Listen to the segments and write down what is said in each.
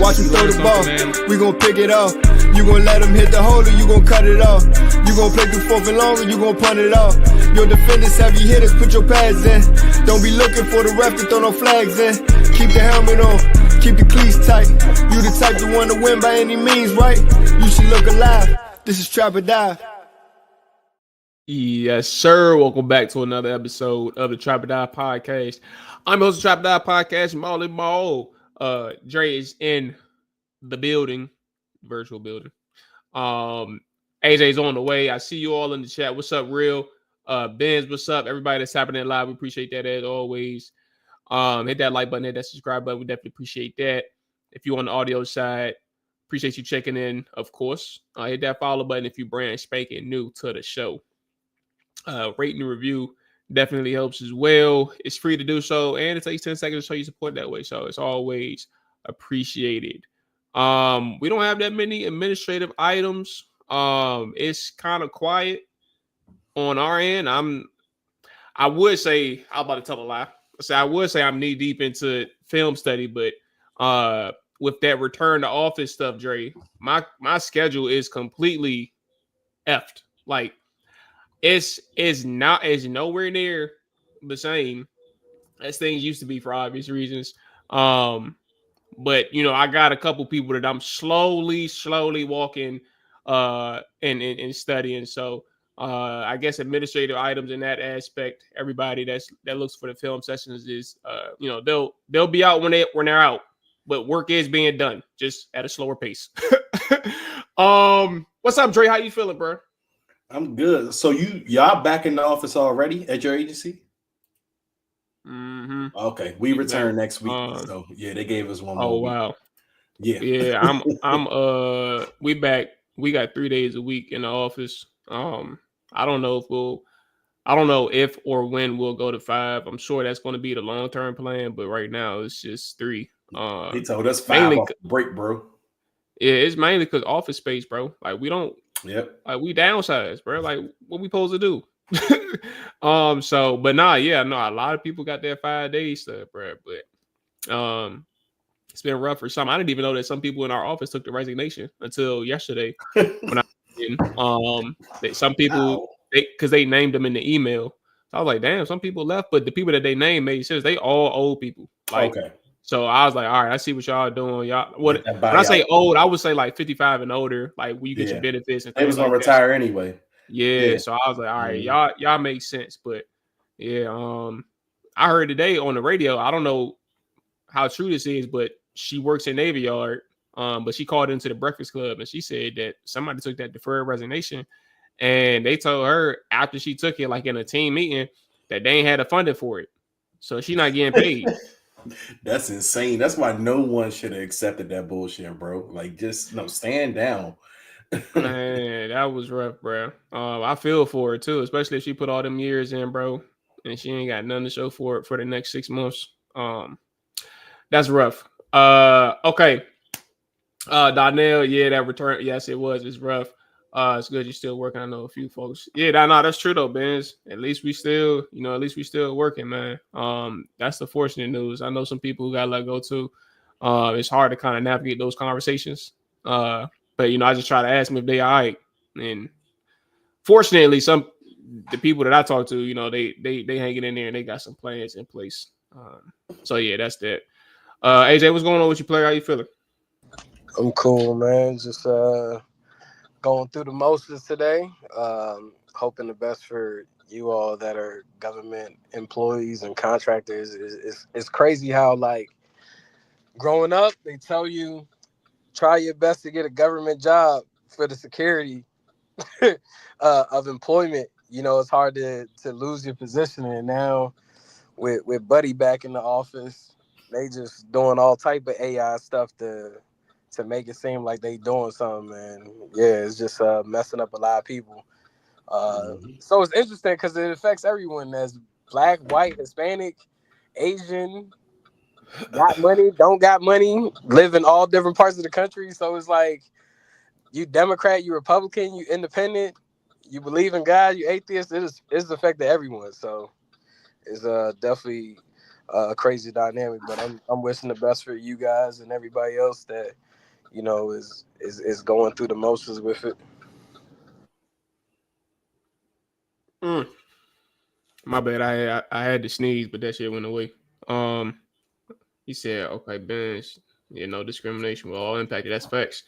Watch him throw the ball, we gon' pick it off. You gon' let him hit the hole or you gon' cut it off. You gon' play through fourth and long or you gon' punt it off. Your defenders, heavy hitters, put your pads in. Don't be looking for the ref to throw no flags in. Keep the helmet on, keep the cleats tight. You the type to want to win by any means, right? You should look alive. This is Trap or Die. Yes, sir. Welcome back to another episode of the Trap or Die podcast. I'm host of Trap or Die podcast, Mual. Dre is in the building, virtual building. AJ's on the way. I see you all in the chat. What's up, Real? Benz, what's up? Everybody that's happening live, we appreciate that as always. Hit that like button, hit that subscribe button. We definitely appreciate that. If you're on the audio side, appreciate you checking in, of course. Hit that follow button if you're brand spanking new to the show. Rating and review definitely helps as well. It's free to do so, and it takes 10 seconds to show you support that way. So it's always appreciated. We don't have that many administrative items. It's kind of quiet on our end. I would say I'm about to tell a lie. I would say I'm knee deep into film study, but with that return to office stuff, Dre, my schedule is completely effed. Like it's nowhere near the same as things used to be for obvious reasons. But you know, I got a couple people that I'm slowly walking and studying. So I guess administrative items in that aspect, everybody that looks for the film sessions is you know, they'll be out when they're out, but work is being done just at a slower pace. What's up, Dre? How you feeling, bro? I'm good. So y'all back in the office already at your agency? Mm-hmm. Okay, we return next week. So yeah, they gave us one more. Oh week. wow. Yeah. I'm we back. We got 3 days a week in the office. I don't know if or when we'll go to 5. I'm sure that's going to be the long-term plan, but right now it's just 3. He told us 5 off break, bro. Yeah, it's mainly because office space, bro. Like we don't. Yep. Like we downsize, bro. Like what we supposed to do? So, but nah, yeah, no, a lot of people got their 5 days stuff, bro. But it's been rough for some. I didn't even know that some people in our office took the resignation until yesterday. When I some people because they named them in the email. So I was like, damn, some people left, but the people that they named made sense. They all old people. Like, okay. So I was like, all right, I see what y'all doing. Y'all, when I say old, I would say like 55 and older, like when you get your benefits and they was gonna retire anyway. Yeah, so I was like, all right, y'all make sense. But yeah, I heard today on the radio, I don't know how true this is, but she works in Navy Yard. But she called into the Breakfast Club and she said that somebody took that deferred resignation and they told her after she took it, like in a team meeting, that they ain't had the funding for it. So she's not getting paid. That's insane. That's why no one should have accepted that bullshit, bro. Like, just no, stand down. Man, that was rough, bro. I feel for her too, especially if she put all them years in, bro, and she ain't got nothing to show for it for the next 6 months. That's rough. Okay. Donnell, yeah, that return. Yes, it was. It's rough. It's good you're still working. I know a few folks. Yeah, no, that's true though, Benz. At least we still, working, man. That's the fortunate news. I know some people who got let go too. It's hard to kind of navigate those conversations. But I just try to ask them if they all right. And fortunately, the people that I talk to, they hanging in there and they got some plans in place. So yeah, that's that. AJ, what's going on with you, player? How you feeling? I'm cool, man. Just going through the motions today. Hoping the best for you all that are government employees and contractors. It's crazy how, like, growing up, they tell you try your best to get a government job for the security of employment. It's hard to lose your position. And now with Buddy back in the office, they just doing all type of AI stuff to make it seem like they doing something. And yeah, it's just messing up a lot of people. So it's interesting because it affects everyone. As Black, white, Hispanic, Asian, got money, don't got money, live in all different parts of the country. So it's like, you Democrat, you Republican, you independent, you believe in God, you atheist. It's affected everyone. So it's definitely a crazy dynamic. But I'm wishing the best for you guys and everybody else that is going through the motions with it. My bad. I had to sneeze, but that shit went away. He said, "Okay, bench. No discrimination. We're all impacted. That's facts."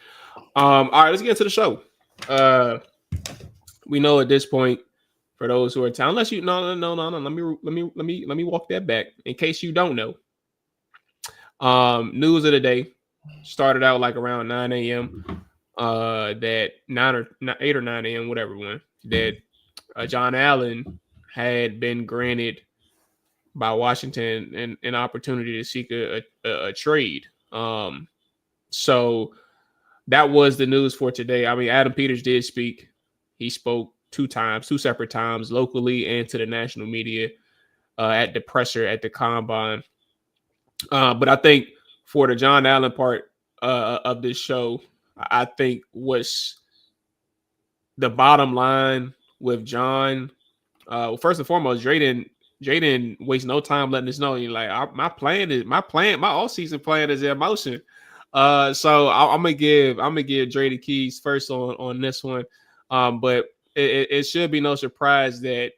All right, let's get into the show. We know at this point, for those who are telling us, no. Let me walk that back in case you don't know. News of the day started out like around 9 a.m. That 8 or 9 a.m. whatever one that Jon Allen had been granted by Washington an opportunity to seek a trade. So that was the news for today. I mean, Adam Peters did speak. He spoke two separate times, locally and to the national media at the presser at the combine. But I think for the Jon Allen part of this show, I think what's the bottom line with Jon. First and foremost, Dre didn't waste no time letting us know. My all-season plan is in motion. So I'm gonna give Dre the keys first on this one. But it should be no surprise that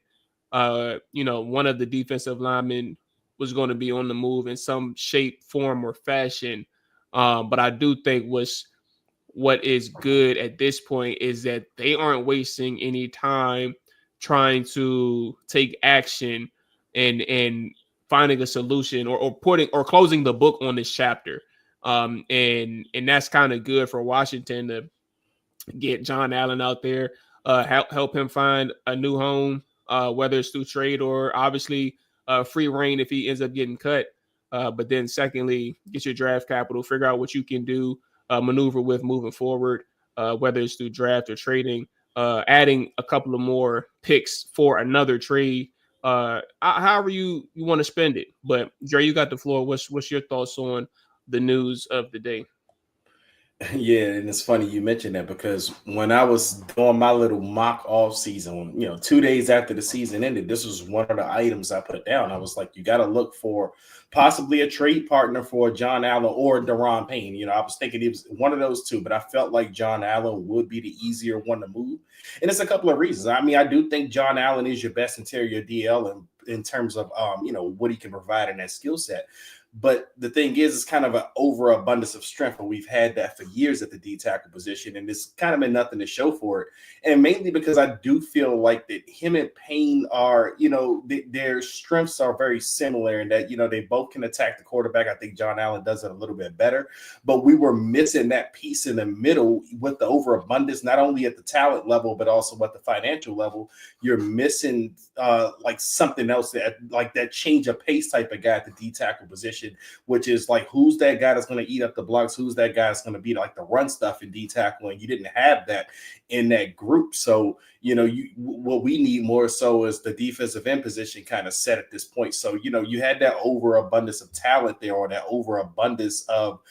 one of the defensive linemen was going to be on the move in some shape, form, or fashion. But I do think what is good at this point is that they aren't wasting any time trying to take action and finding a solution or closing the book on this chapter. And that's kind of good for Washington to get Jon Allen out there, help him find a new home, whether it's through trade or obviously free reign if he ends up getting cut. But then secondly, get your draft capital, figure out what you can do, maneuver with moving forward, whether it's through draft or trading, adding a couple of more picks for another trade, however you want to spend it. But Dre, you got the floor. What's your thoughts on the news of the day? Yeah, and it's funny you mentioned that because when I was doing my little mock off season, 2 days after the season ended, this was one of the items I put down. I was like, you got to look for possibly a trade partner for Jon Allen or Daron Payne. I was thinking it was one of those two, but I felt like Jon Allen would be the easier one to move. And it's a couple of reasons. I mean, I do think Jon Allen is your best interior DL in terms of, what he can provide in that skill set. But the thing is, it's kind of an overabundance of strength, and we've had that for years at the D tackle position, and it's kind of been nothing to show for it. And mainly because I do feel like that him and Payne are, their strengths are very similar in that, they both can attack the quarterback. I think Jon Allen does it a little bit better, but we were missing that piece in the middle with the overabundance, not only at the talent level, but also at the financial level. You're missing like something else that change of pace type of guy at the D tackle position. position, which is like, who's that guy that's going to eat up the blocks? Who's that guy that's going to be like the run stuff in D tackle? And you didn't have that in that group. So, what we need more so is the defensive end position kind of set at this point. So, you had that overabundance of talent there, or that overabundance of,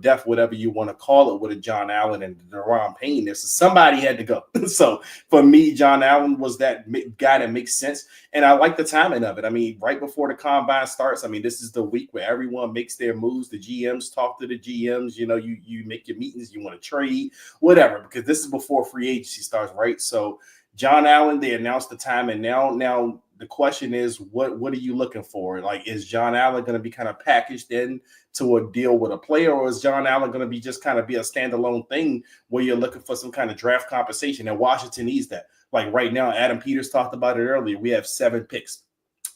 depth, whatever you want to call it, with a Jon Allen and Deron Payne there. So somebody had to go. So for me, Jon Allen was that guy that makes sense. And I like the timing of it. I mean, right before the combine starts, I mean, this is the week where everyone makes their moves. The GMs talk to the GMs, you make your meetings, you want to trade, whatever, because this is before free agency starts, right? So Jon Allen, they announced the time, and now the question is, what are you looking for? Like, is Jon Allen going to be kind of packaged in to a deal with a player, or is Jon Allen going to be just kind of be a standalone thing where you're looking for some kind of draft compensation? And Washington needs that. Like right now, Adam Peters talked about it earlier. We have 7 picks,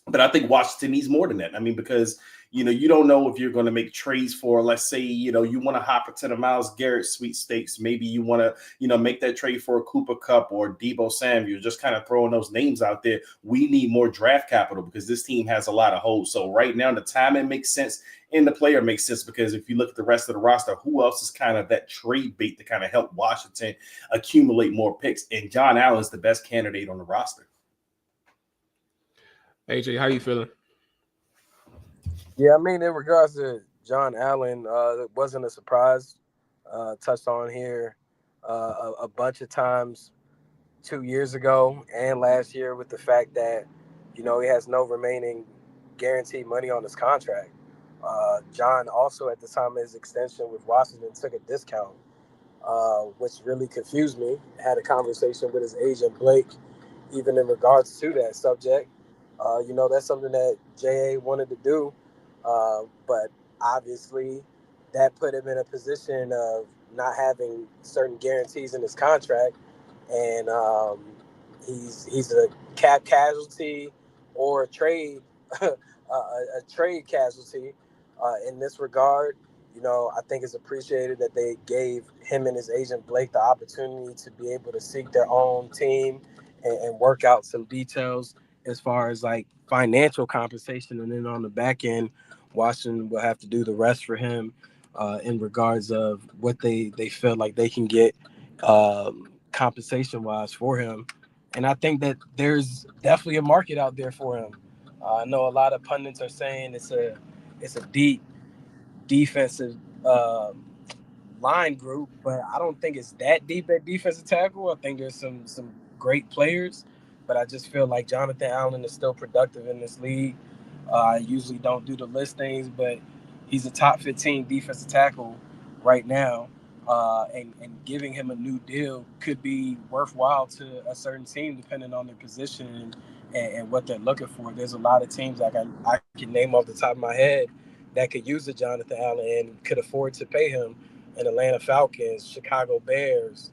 but I think Washington needs more than that. I mean, because you don't know if you're going to make trades for, let's say, you want to hop into the Myles Garrett sweepstakes. Maybe you want to, make that trade for a Cooper Kupp or Deebo Samuel, just kind of throwing those names out there. We need more draft capital because this team has a lot of holes. So right now, the timing makes sense and the player makes sense, because if you look at the rest of the roster, who else is kind of that trade bait to kind of help Washington accumulate more picks? And Jon Allen is the best candidate on the roster. AJ, how you feeling? Yeah, I mean, in regards to Jon Allen, it wasn't a surprise. Touched on here a bunch of times 2 years ago and last year with the fact that, he has no remaining guaranteed money on his contract. John also, at the time of his extension with Washington, took a discount, which really confused me. Had a conversation with his agent, Blake, even in regards to that subject. That's something that JA wanted to do. But obviously that put him in a position of not having certain guarantees in his contract. And he's a cap casualty or a trade trade casualty in this regard. I think it's appreciated that they gave him and his agent Blake the opportunity to be able to seek their own team and work out some details as far as like financial compensation. And then on the back end, Washington will have to do the rest for him in regards of what they feel like they can get compensation wise for him. And I think that there's definitely a market out there for him. I know a lot of pundits are saying it's a deep defensive line group, but I don't think it's that deep at defensive tackle. I think there's some great players, but I just feel like Jonathan Allen is still productive in this league. I usually don't do the listings, but he's a top 15 defensive tackle right now, and giving him a new deal could be worthwhile to a certain team depending on their position and what they're looking for. There's a lot of teams I can name off the top of my head that could use a Jonathan Allen and could afford to pay him. And Atlanta Falcons, Chicago Bears,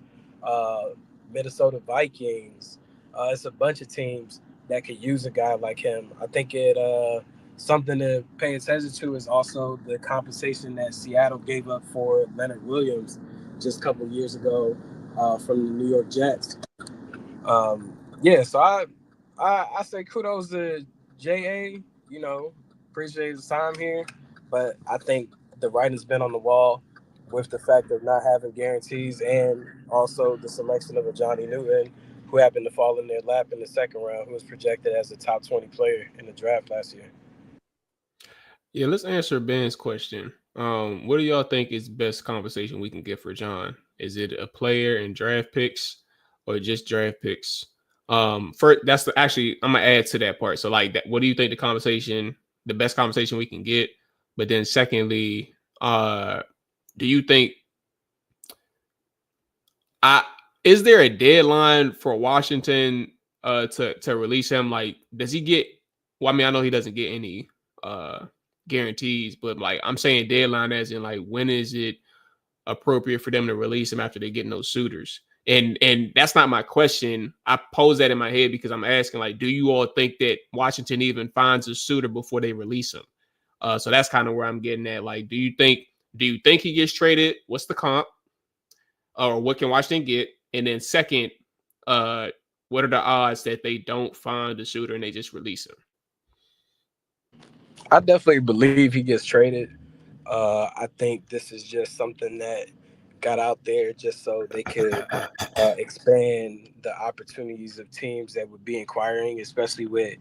Minnesota Vikings. It's a bunch of teams that could use a guy like him. I think something to pay attention to is also the compensation that Seattle gave up for Leonard Williams just a couple of years ago from the New York Jets. So I say kudos to JA. Appreciate his time here, but I think the writing's been on the wall with the fact of not having guarantees and also the selection of a Johnny Newton, who happened to fall in their lap in the second round, who was projected as a top 20 player in the draft last year. Yeah, let's answer Ben's question. What do y'all think is best compensation we can get for John? Is it a player and draft picks or just draft picks? First, I'm gonna add to that part. So like that, what do you think the best compensation we can get? But then secondly, do you think is there a deadline for Washington to release him? Like, does he get? Well, I mean, I know he doesn't get any guarantees, but like I'm saying deadline as in like when is it appropriate for them to release him after they get those suitors? And that's not my question. I pose that in my head because I'm asking, like, do you all think that Washington even finds a suitor before they release him? So that's kind of where I'm getting at. Like, do you think he gets traded? What's the comp? Or what can Washington get? And then second, what are the odds that they don't find the shooter and they just release him? I definitely believe he gets traded. I think this is just something that got out there just so they could expand the opportunities of teams that would be inquiring, especially with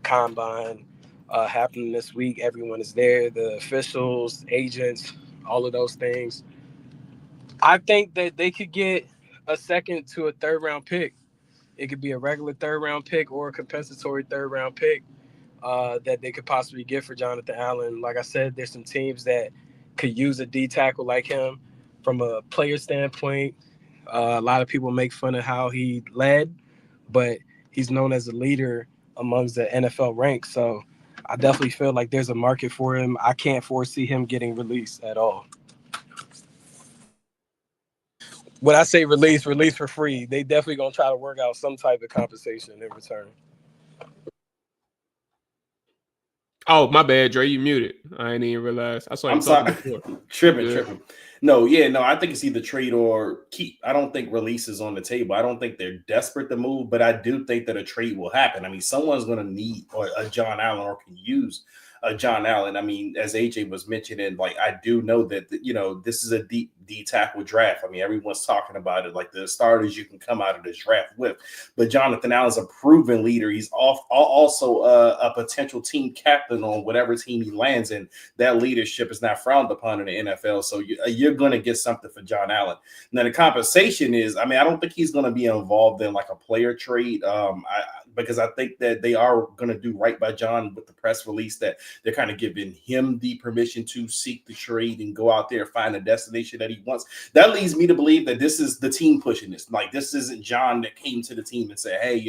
Combine happening this week. Everyone is there, the officials, agents, all of those things. I think that they could get a second to a third round pick. It could be a regular third round pick or a compensatory third round pick that they could possibly get for Jonathan Allen. Like I said, there's some teams that could use a D tackle like him from a player standpoint. A lot of people make fun of how he led, but he's known as a leader amongst the NFL ranks. So I definitely feel like there's a market for him. I can't foresee him getting released at all. When I say release for free, they definitely gonna try to work out some type of compensation in return. Oh, my bad, Dre. You muted. I didn't even realize. I saw you I'm talking sorry. before. tripping. No, I think it's either trade or keep. I don't think releases on the table. I don't think they're desperate to move, but I do think that a trade will happen. I mean, someone's going to need or a Jon Allen or can use a Jon Allen. I mean, as AJ was mentioning, like I do know that this is a deep D tackle draft. I mean, everyone's talking about it, like the starters you can come out of this draft with. But Jonathan Allen's a proven leader. He's also a potential team captain on whatever team he lands in. That leadership is not frowned upon in the NFL. So you're going to get something for Jon Allen. Now the compensation is, I mean, I don't think he's going to be involved in like a player trade. Because I think that they are going to do right by John with the press release that they're kind of giving him the permission to seek the trade and go out there and find a destination that he wants. That leads me to believe that this is the team pushing this. Like, this isn't John that came to the team and said, hey,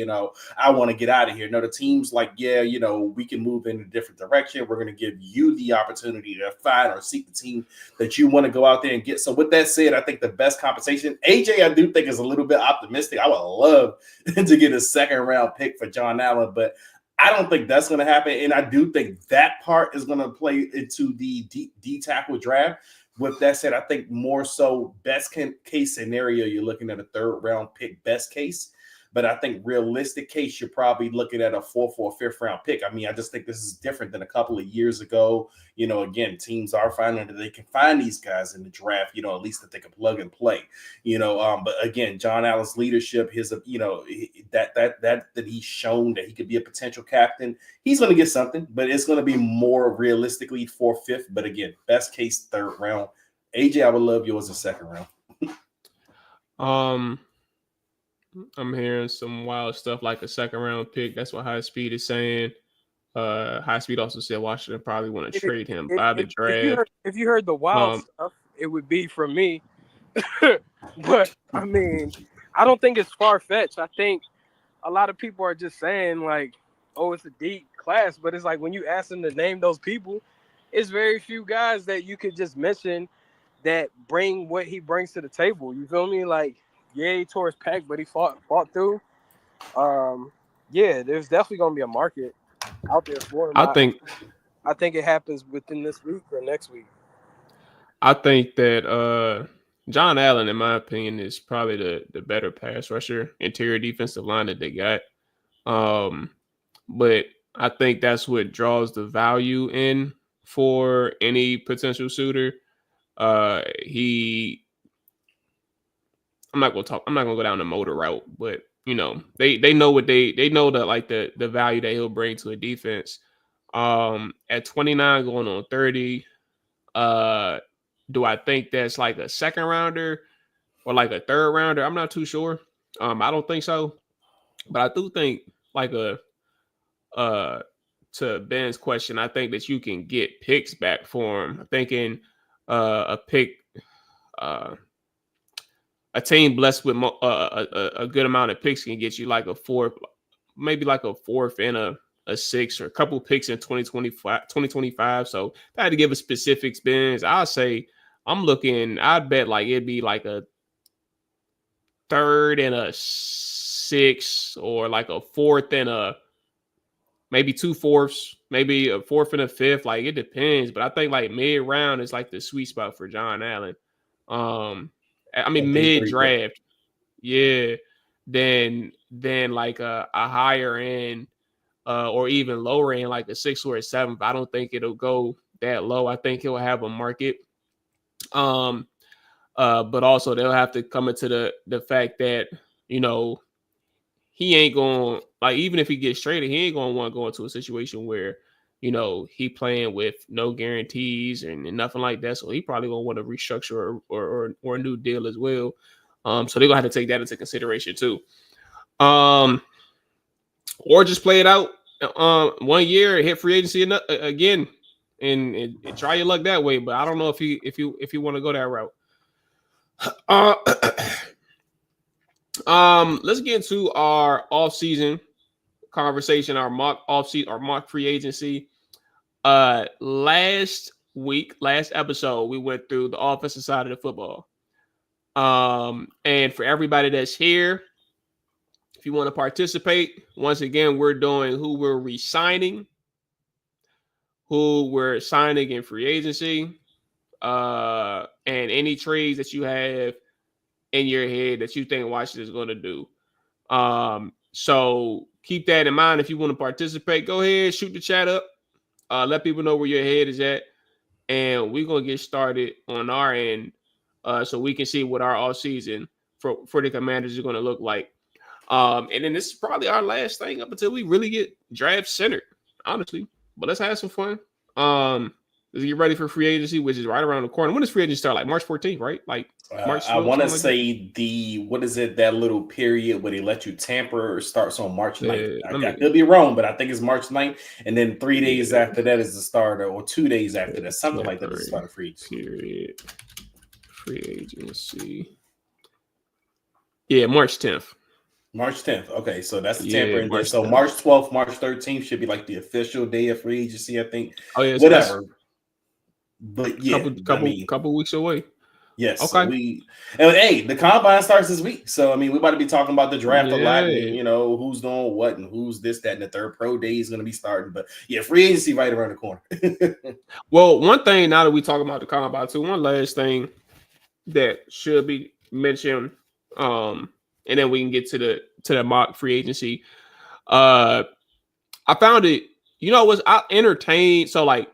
I want to get out of here. No, the team's like, yeah, we can move in a different direction. We're going to give you the opportunity to find or seek the team that you want to go out there and get. So with that said, I think the best compensation, AJ, I do think is a little bit optimistic. I would love to get a second round pick for Jon Allen, but I don't think that's going to happen. And I do think that part is going to play into the D tackle draft. With that said, I think more so best case scenario, you're looking at a third round pick, best case. But I think realistic case, you're probably looking at a 4th or 5th round pick. I mean, I just think this is different than a couple of years ago. Again, teams are finding that they can find these guys in the draft, at least that they can plug and play, but again, Jon Allen's leadership, his, that he's shown that he could be a potential captain. He's going to get something, but it's going to be more realistically 4th, 5th. But again, best case, 3rd round. AJ, I would love yours in 2nd round. I'm hearing some wild stuff like a 2nd round pick. That's what High Speed is saying. High Speed also said Washington probably want to trade him by the draft. If you heard the wild stuff, it would be from me. But I mean, I don't think it's far fetched. I think a lot of people are just saying like, "Oh, it's a deep class," but it's like when you ask them to name those people, it's very few guys that you could just mention that bring what he brings to the table. You feel me? Like, yeah, he tore his pec, but he fought through. Yeah, there's definitely gonna be a market out there for him. I think it happens within this week or next week. I think that Jon Allen, in my opinion, is probably the better pass rusher, interior defensive line that they got. But I think that's what draws the value in for any potential suitor. I'm not gonna go down the motor route, but they know what they know that like the value that he'll bring to a defense. At 29 going on 30, do I think that's like a 2nd rounder or like a 3rd rounder? I'm not too sure. I don't think so, but I do think like to Ben's question, I think that you can get picks back for him. I'm thinking a pick, a team blessed with a good amount of picks can get you like a 4th, maybe like a 4th and a 6th or a couple picks in 2025. So if I had to give a specific spins, I'd say I'd bet like it'd be like a 3rd and a 6th or like a 4th and maybe 2 4ths, maybe a 4th and a 5th. Like it depends, but I think like mid round is like the sweet spot for Jon Allen. I mean mid draft, yeah. Then like a higher end or even lower in like a 6th or a 7th. I don't think it'll go that low. I think he'll have a market. But also they'll have to come into the fact that, you know, he ain't going, like, even if he gets traded, he ain't going to want to go into a situation where, you know, he playing with no guarantees and nothing like that. So he probably going to want to restructure or a new deal as well. So they're going to have to take that into consideration too. Or just play it out 1 year, hit free agency again, and try your luck that way. But I don't know if you want to go that route. Let's get into our off-season conversation, our mock off-season, our mock free agency. Last episode, we went through the offensive side of the football. And for everybody that's here, if you want to participate, once again, we're doing who we're re-signing, who we're signing in free agency, and any trades that you have in your head that you think Washington is going to do. So keep that in mind. If you want to participate, go ahead, shoot the chat up. Let people know where your head is at. And we're going to get started on our end so we can see what our offseason for the Commanders is going to look like. And then this is probably our last thing up until we really get draft centered, honestly. But let's have some fun. Let's get ready for free agency, which is right around the corner. When does free agency start? Like March 14th, right? Like March 12th, I want to like say what is it, that little period where they let you tamper starts on March 9th. Yeah, I could be wrong, but I think it's March 9th. And then 3 days after that is the start, or 2 days after that, something like that is the start of free agency. Period. Free agency. Yeah, March 10th. March 10th. Okay, so that's the Yeah, tampering. March So 10th. March 12th, March 13th should be like the official day of free agency, I think. Oh yeah, so whatever. But yeah, couple weeks away. Yes. Okay. Hey, the combine starts this week. So I mean, we about to be talking about the draft a lot, and, Yeah. you know, who's doing what and who's this, that, and the third. Pro day is going to be starting. But yeah, free agency right around the corner. Well, one thing now that we talk about the combine too, one last thing that should be mentioned, and then we can get to the mock free agency. I found it, you know, I entertained. So like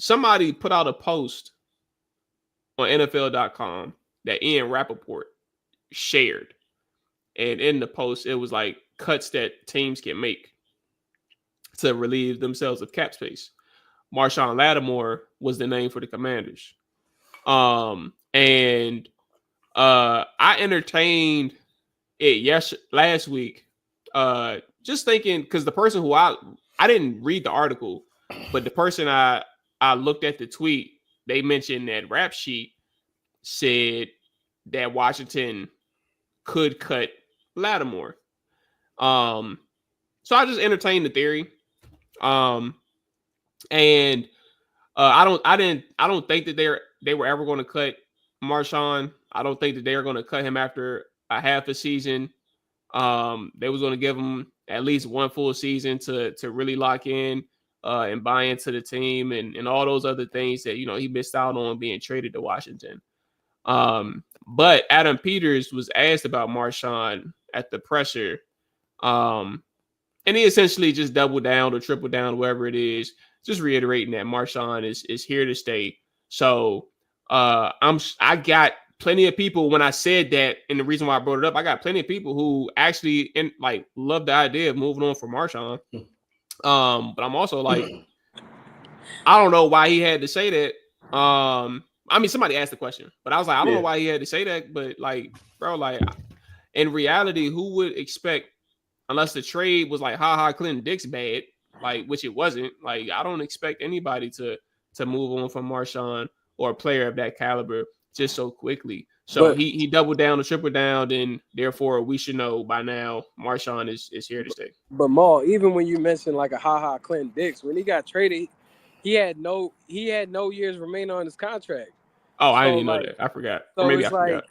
somebody put out a post on NFL.com that Ian Rappaport shared. And in the post, it was like cuts that teams can make to relieve themselves of cap space. Marshawn Lattimore was the name for the Commanders. And I entertained it last week, just thinking, because the person who I didn't read the article, but the person I looked at the tweet, they mentioned that Rap Sheet said that Washington could cut Lattimore. So I just entertained the theory. And I don't think that they were ever going to cut Marshawn. I don't think that they are going to cut him after a half a season. They was going to give him at least one full season to really lock in and buy into the team and all those other things that, you know, he missed out on being traded to Washington. But Adam Peters was asked about Marshawn at the presser. And he essentially just doubled down or tripled down, whatever it is, just reiterating that Marshawn is here to stay. So I got plenty of people when I said that, and the reason why I brought it up, I got plenty of people who actually love the idea of moving on from Marshawn. But I'm also like, I don't know why he had to say that. I mean, somebody asked the question, but I was like, I don't know why he had to say that. But like, bro, like in reality, who would expect, unless the trade was like, Clinton Dix bad, like, which it wasn't. Like, I don't expect anybody to move on from Marshawn or a player of that caliber just so quickly. So he doubled down or tripled down, and therefore we should know by now Marshawn is here to stay. But Maul, even when you mentioned like a Clinton Dix, when he got traded, he had no years remaining on his contract. Oh, I didn't even know that. I forgot. So or maybe it's I forgot.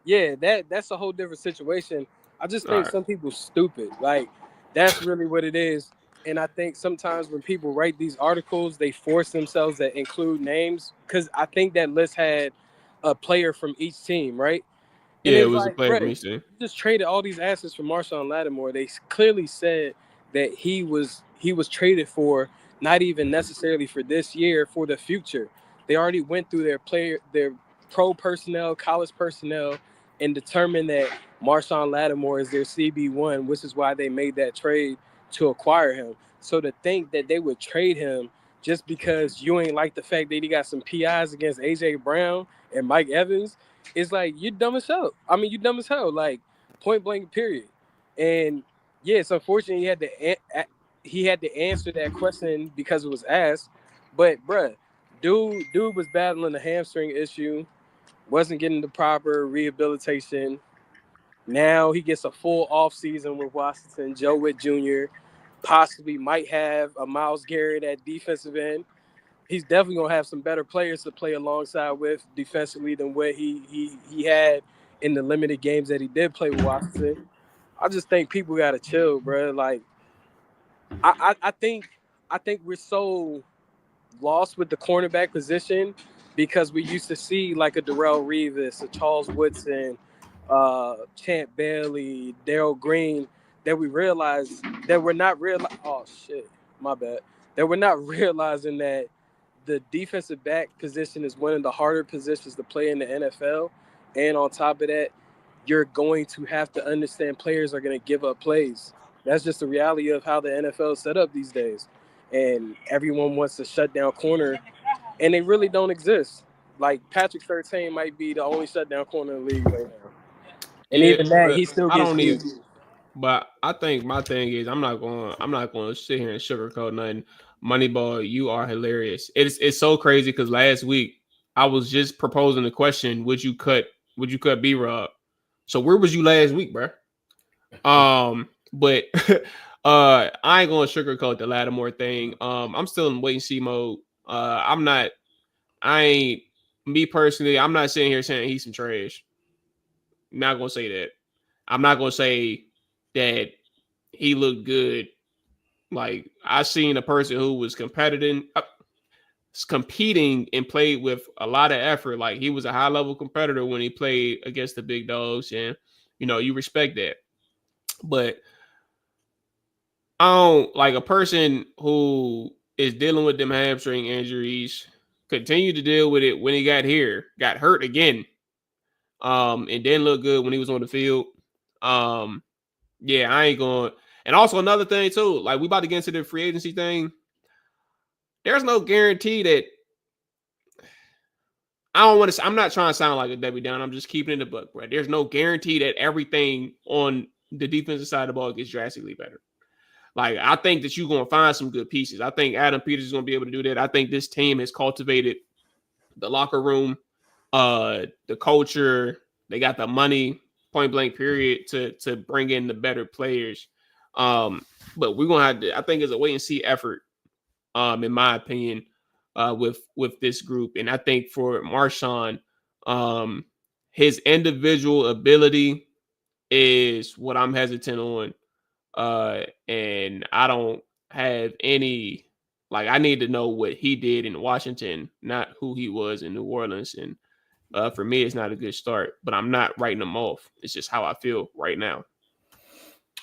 Yeah, that's a whole different situation. I just think some people stupid. Like, that's really what it is. And I think sometimes when people write these articles, they force themselves to include names, because I think that list had a player from each team, right? And yeah, it was like, a player from each team. You just traded all these assets for Marshawn Lattimore. They clearly said that he was traded for, not even necessarily for this year, for the future. They already went through their pro personnel, college personnel, and determined that Marshawn Lattimore is their CB1, which is why they made that trade to acquire him. So to think that they would trade him just because you ain't like the fact that he got some PIs against AJ Brown and Mike Evans, is like, you're dumb as hell. I mean, you dumb as hell, like, point blank, period. And yeah, it's unfortunate he had to answer that question because it was asked. But bruh, dude was battling a hamstring issue, wasn't getting the proper rehabilitation. Now he gets a full off season with Washington. Joe Witt Jr. possibly might have a Myles Garrett at defensive end. He's definitely gonna have some better players to play alongside with defensively than what he had in the limited games that he did play with Washington. I just think people gotta chill, bro. Like, I think we're so lost with the cornerback position because we used to see like a Darrelle Revis, a Charles Woodson, Champ Bailey, Darryl Green, that we realized that we're not that we're not realizing that the defensive back position is one of the harder positions to play in the NFL. And on top of that, you're going to have to understand players are going to give up plays. That's just the reality of how the NFL is set up these days. And everyone wants to shut down corner, and they really don't exist. Like, Patrick Surtain might be the only shutdown corner in the league right now. And Yeah, even that, but he still I gets don't need. used. But I think my thing is I'm not going to sit here and sugarcoat nothing. Moneyball, you are hilarious. It's so crazy because last week I was just proposing the question: Would you cut B-Rob? So where was you last week, bro? But I ain't gonna sugarcoat the Lattimore thing. I'm still in wait and see mode. I ain't me personally. I'm not sitting here saying he's some trash. I'm not gonna say that. I'm not gonna say that he looked good. Like, I seen a person who was competing and played with a lot of effort. Like, he was a high level competitor when he played against the big dogs, and you respect that. But I don't like a person who is dealing with them hamstring injuries, continue to deal with it when he got hurt again, and didn't look good when he was on the field. Yeah, I ain't going. And also another thing too, like, we about to get into the free agency thing. There's no guarantee that I'm not trying to sound like a Debbie Downer. I'm just keeping it in the book, right? There's no guarantee that everything on the defensive side of the ball gets drastically better. Like, I think that you're going to find some good pieces. I think Adam Peters is going to be able to do that. I think this team has cultivated the locker room, the culture. They got the money, point blank period, to bring in the better players. But we're going to have to, I think it's a wait and see effort, in my opinion, with this group. And I think for Marshawn, his individual ability is what I'm hesitant on. And I don't have any, like, I need to know what he did in Washington, not who he was in New Orleans. And for me, it's not a good start, but I'm not writing him off. It's just how I feel right now.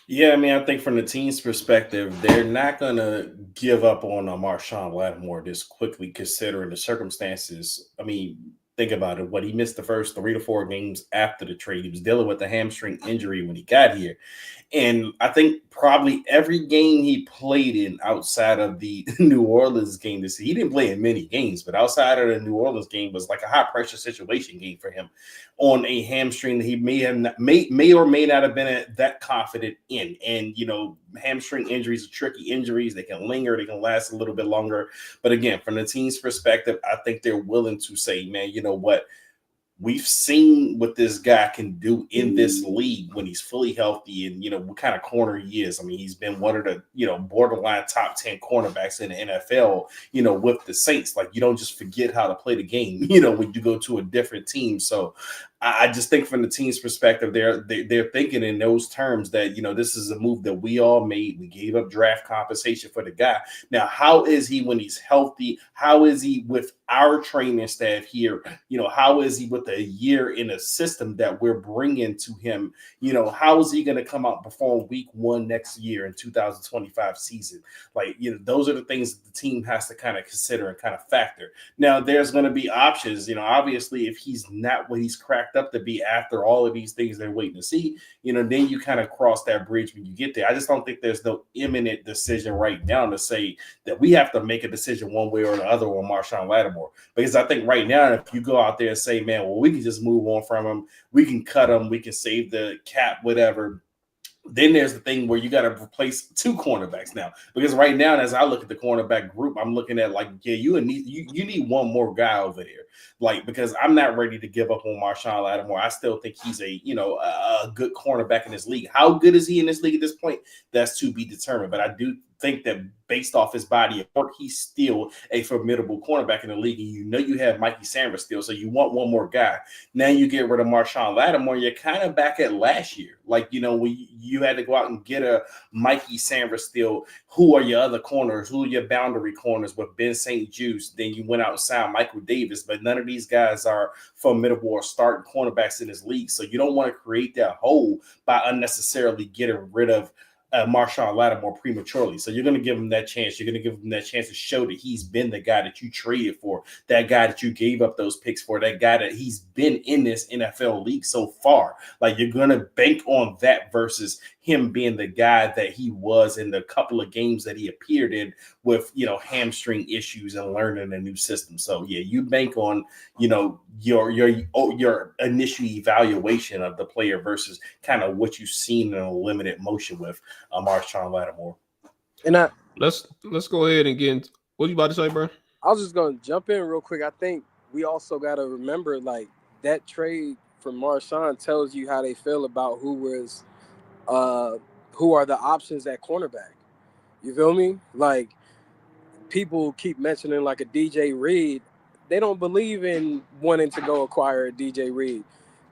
Yeah, I mean, I think from the team's perspective, they're not going to give up on Marshawn Lattimore this quickly, considering the circumstances. I mean, think about it. He missed the first 3 to 4 games after the trade. He was dealing with a hamstring injury when he got here. And I think probably every game he played in outside of the New Orleans game this season, he didn't play in many games, but outside of the New Orleans game was like a high pressure situation game for him on a hamstring that he may or may not have been that confident in. And, hamstring injuries are tricky injuries. They can linger. They can last a little bit longer. But again, from the team's perspective, I think they're willing to say, man, you know what? We've seen what this guy can do in this league when he's fully healthy, and what kind of corner he is. I mean, he's been one of the borderline top 10 cornerbacks in the NFL. With the Saints, like, you don't just forget how to play the game. When you go to a different team. So I just think from the team's perspective, they're thinking in those terms that, this is a move that we all made. We gave up draft compensation for the guy. Now, how is he when he's healthy? How is he with our training staff here? How is he with a year in a system that we're bringing to him? How is he going to come out and perform week 1 next year in 2025 season? Like, those are the things that the team has to kind of consider and kind of factor. Now, there's going to be options. Obviously, if he's not what he's cracked up to be after all of these things they're waiting to see, then you kind of cross that bridge when you get there. I just don't think there's no imminent decision right now to say that we have to make a decision one way or the other on Marshawn Lattimore, because I think right now, if you go out there and say, man, well, we can just move on from him, we can cut him, we can save the cap, whatever. Then there's the thing where you got to replace 2 cornerbacks now, because right now, as I look at the cornerback group, I'm looking at like, yeah, you need one more guy over there, like, because I'm not ready to give up on Marshawn Lattimore. I still think he's a good cornerback in this league. How good is he in this league at this point? That's to be determined. But I do think that based off his body of work, he's still a formidable cornerback in the league. And you have Mikey Sanders still, so you want one more guy. Now you get rid of Marshawn Lattimore, you're kind of back at last year. Like, when you had to go out and get a Mikey Sanders still. Who are your other corners? Who are your boundary corners with Ben St. Juste? Then you went out and signed Michael Davis, but none of these guys are formidable or starting cornerbacks in this league. So you don't want to create that hole by unnecessarily getting rid of Marshawn Lattimore prematurely. So you're going to give him that chance. You're going to give him that chance to show that he's been the guy that you traded for, that guy that you gave up those picks for, that guy that he's been in this NFL league so far. Like, you're going to bank on that versus him being the guy that he was in the couple of games that he appeared in with, hamstring issues and learning a new system. So yeah, you bank on, your initial evaluation of the player versus kind of what you've seen in a limited motion with Marshawn Lattimore. And let's go ahead and get into what you about to say, bro. I was just going to jump in real quick. I think we also got to remember, like, that trade for Marshawn tells you how they feel about who are the options at cornerback. You feel me? Like, people keep mentioning like a DJ Reed. They don't believe in wanting to go acquire a DJ Reed.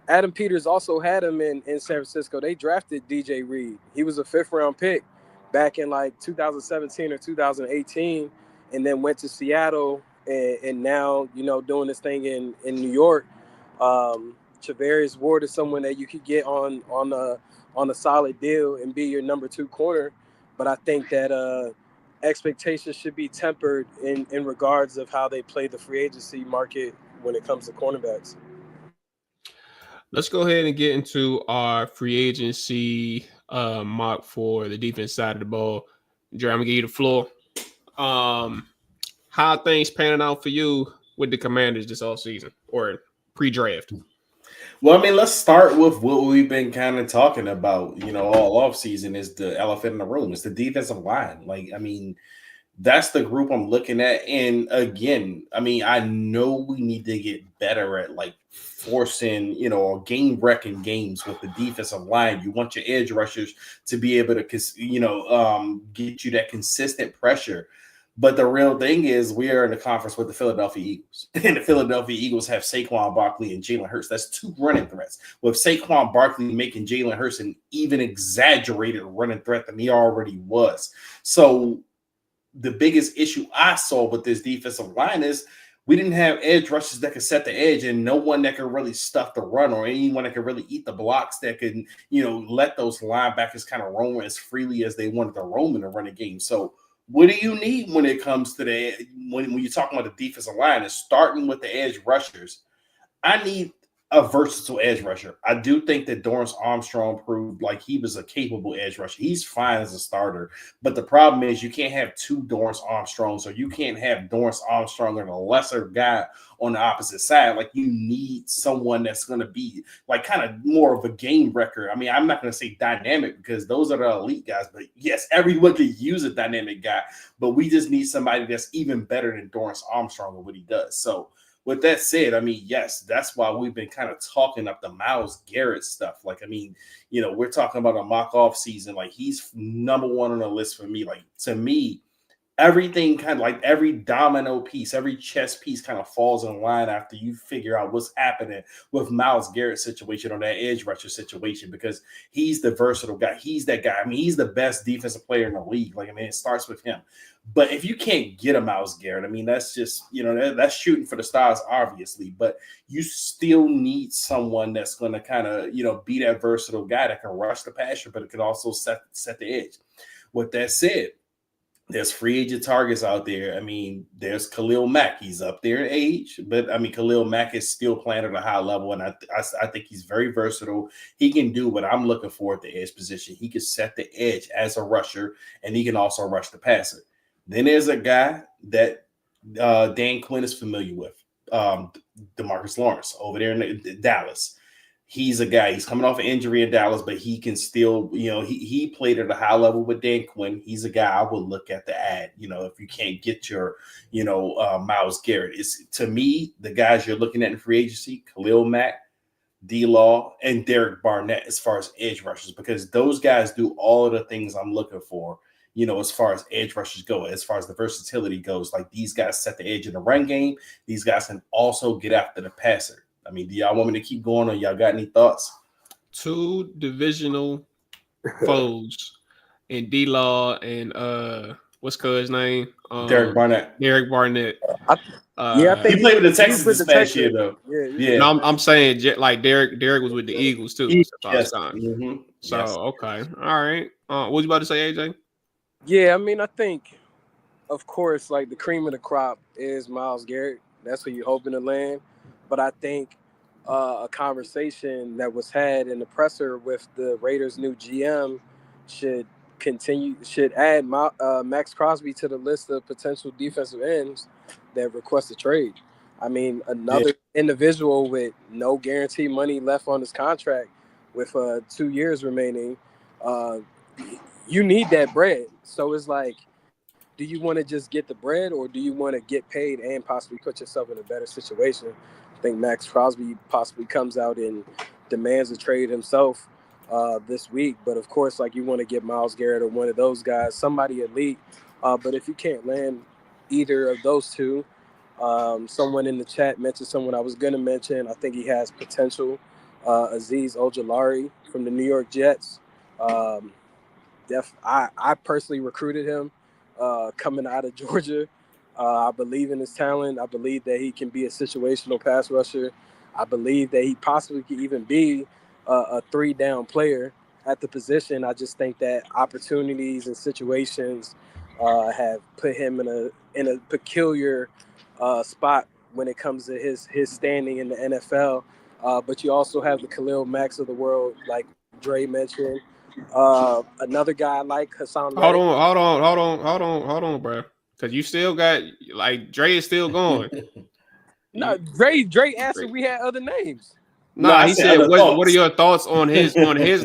Adam Peters also had him in San Francisco. They drafted DJ Reed. He was a 5th-round pick back in like 2017 or 2018, and then went to Seattle and now, doing this thing in New York. Travarius Ward is someone that you could get on a solid deal and be your number 2 corner. But I think that expectations should be tempered in regards of how they play the free agency market when it comes to cornerbacks. Let's go ahead and get into our free agency mock for the defense side of the ball. Jerry, I'm going to give you the floor. How are things panning out for you with the Commanders this offseason or pre-draft? Well, I mean, let's start with what we've been kind of talking about, all offseason is the elephant in the room. It's the defensive line. Like, I mean, that's the group I'm looking at. And again, I mean, I know we need to get better at like forcing, or game wrecking games with the defensive line. You want your edge rushers to be able to, get you that consistent pressure. But the real thing is we are in a conference with the Philadelphia Eagles. And the Philadelphia Eagles have Saquon Barkley and Jalen Hurts. That's 2 running threats. With Saquon Barkley making Jalen Hurts an even exaggerated running threat than he already was. So the biggest issue I saw with this defensive line is we didn't have edge rushers that could set the edge and no one that could really stuff the run or anyone that could really eat the blocks that could, let those linebackers kind of roam as freely as they wanted to roam in the running game. So what do you need when it comes to when you're talking about the defensive line and starting with the edge rushers? I need a versatile edge rusher. I do think that Dorrance Armstrong proved like he was a capable edge rusher. He's fine as a starter, but the problem is you can't have 2 Dorrance Armstrongs, or you can't have Dorrance Armstrong and a lesser guy on the opposite side. Like, you need someone that's going to be like kind of more of a game wrecker. I mean, I'm not going to say dynamic because those are the elite guys, but yes, everyone could use a dynamic guy, but we just need somebody that's even better than Dorrance Armstrong and what he does. So with that said, I mean, yes, that's why we've been kind of talking up the Myles Garrett stuff. Like, I mean, we're talking about a mock off season. Like, he's number 1 on the list for me. Like, to me, everything kind of like every domino piece, every chess piece kind of falls in line after you figure out what's happening with Myles Garrett's situation or that edge rusher situation, because he's the versatile guy. He's that guy. I mean, he's the best defensive player in the league. Like, I mean, it starts with him. But if you can't get a Myles Garrett, I mean, that's just, that's shooting for the stars, obviously. But you still need someone that's going to kind of, be that versatile guy that can rush the passer, but it can also set the edge. With that said, there's free agent targets out there. I mean, there's Khalil Mack. He's up there in age, but I mean, Khalil Mack is still playing at a high level, and I think he's very versatile. He can do what I'm looking for at the edge position. He can set the edge as a rusher, and he can also rush the passer. Then there's a guy that Dan Quinn is familiar with, DeMarcus Lawrence over there in Dallas. He's a guy, he's coming off an injury in Dallas, but he can still, he played at a high level with Dan Quinn. He's a guy I would look at the ad, if you can't get your, Myles Garrett. It's, to me, the guys you're looking at in free agency, Khalil Mack, D-Law, and Derek Barnett as far as edge rushers, because those guys do all of the things I'm looking for, as far as edge rushers go, as far as the versatility goes. Like, these guys set the edge in the run game. These guys can also get after the passer. I mean, do y'all want me to keep going, or y'all got any thoughts? Two divisional foes in D-Law and what's Cuz's name? Derek Barnett. Derek Barnett. I think he played with the Texans this past year, though. Yeah. No, I'm saying like Derek was with the Eagles too. Yes. Mm-hmm. So yes. Okay, all right. What was you about to say, AJ? Yeah, I mean, I think, of course, like the cream of the crop is Myles Garrett. That's who you're hoping to land. But I think a conversation that was had in the presser with the Raiders' new GM should add Max Crosby to the list of potential defensive ends that request a trade. I mean, another individual with no guarantee money left on his contract with 2 years remaining, you need that bread. So it's like, do you want to just get the bread, or do you want to get paid and possibly put yourself in a better situation? I think Max Crosby possibly comes out and demands a trade himself this week. But, of course, like, you want to get Myles Garrett or one of those guys, somebody elite. But if you can't land either of those two, someone in the chat mentioned someone I was going to mention. I think he has potential. Azeez Ojulari from the New York Jets. I personally recruited him coming out of Georgia. I believe in his talent. I believe that he can be a situational pass rusher. I believe that he possibly could even be a 3-down player at the position. I just think that opportunities and situations have put him in a peculiar spot when it comes to his standing in the NFL. But you also have the Khalil Macks of the world, like Dre mentioned. Another guy like Hassan. Hold on, bro. Because you still got, like, Dre is still going. No, Dre asked if we had other names. No, he said, what are your thoughts on his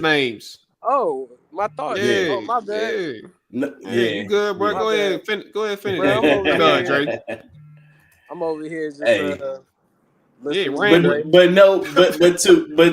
names? Oh, my thoughts. Yeah. Oh, my bad. You good, bro? Go ahead, finish bro, that. Dre. I'm over here just but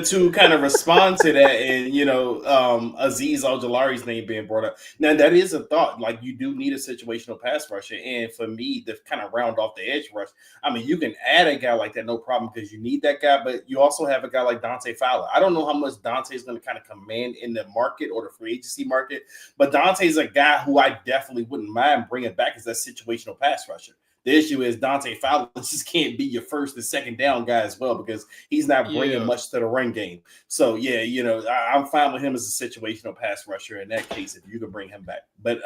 to kind of respond to that, and Azeez Ojulari's name being brought up. Now, that is a thought. Like, you do need a situational pass rusher, and for me to kind of round off the edge rush, I mean, you can add a guy like that, no problem, because you need that guy. But you also have a guy like Dante Fowler. I don't know how much Dante is going to kind of command in the market or the free agency market, but Dante's a guy who I definitely wouldn't mind bringing back as that situational pass rusher. The issue is Dante Fowler just can't be your first and second down guy as well, because he's not bringing much to the run game. So, I'm fine with him as a situational pass rusher in that case, if you can bring him back. But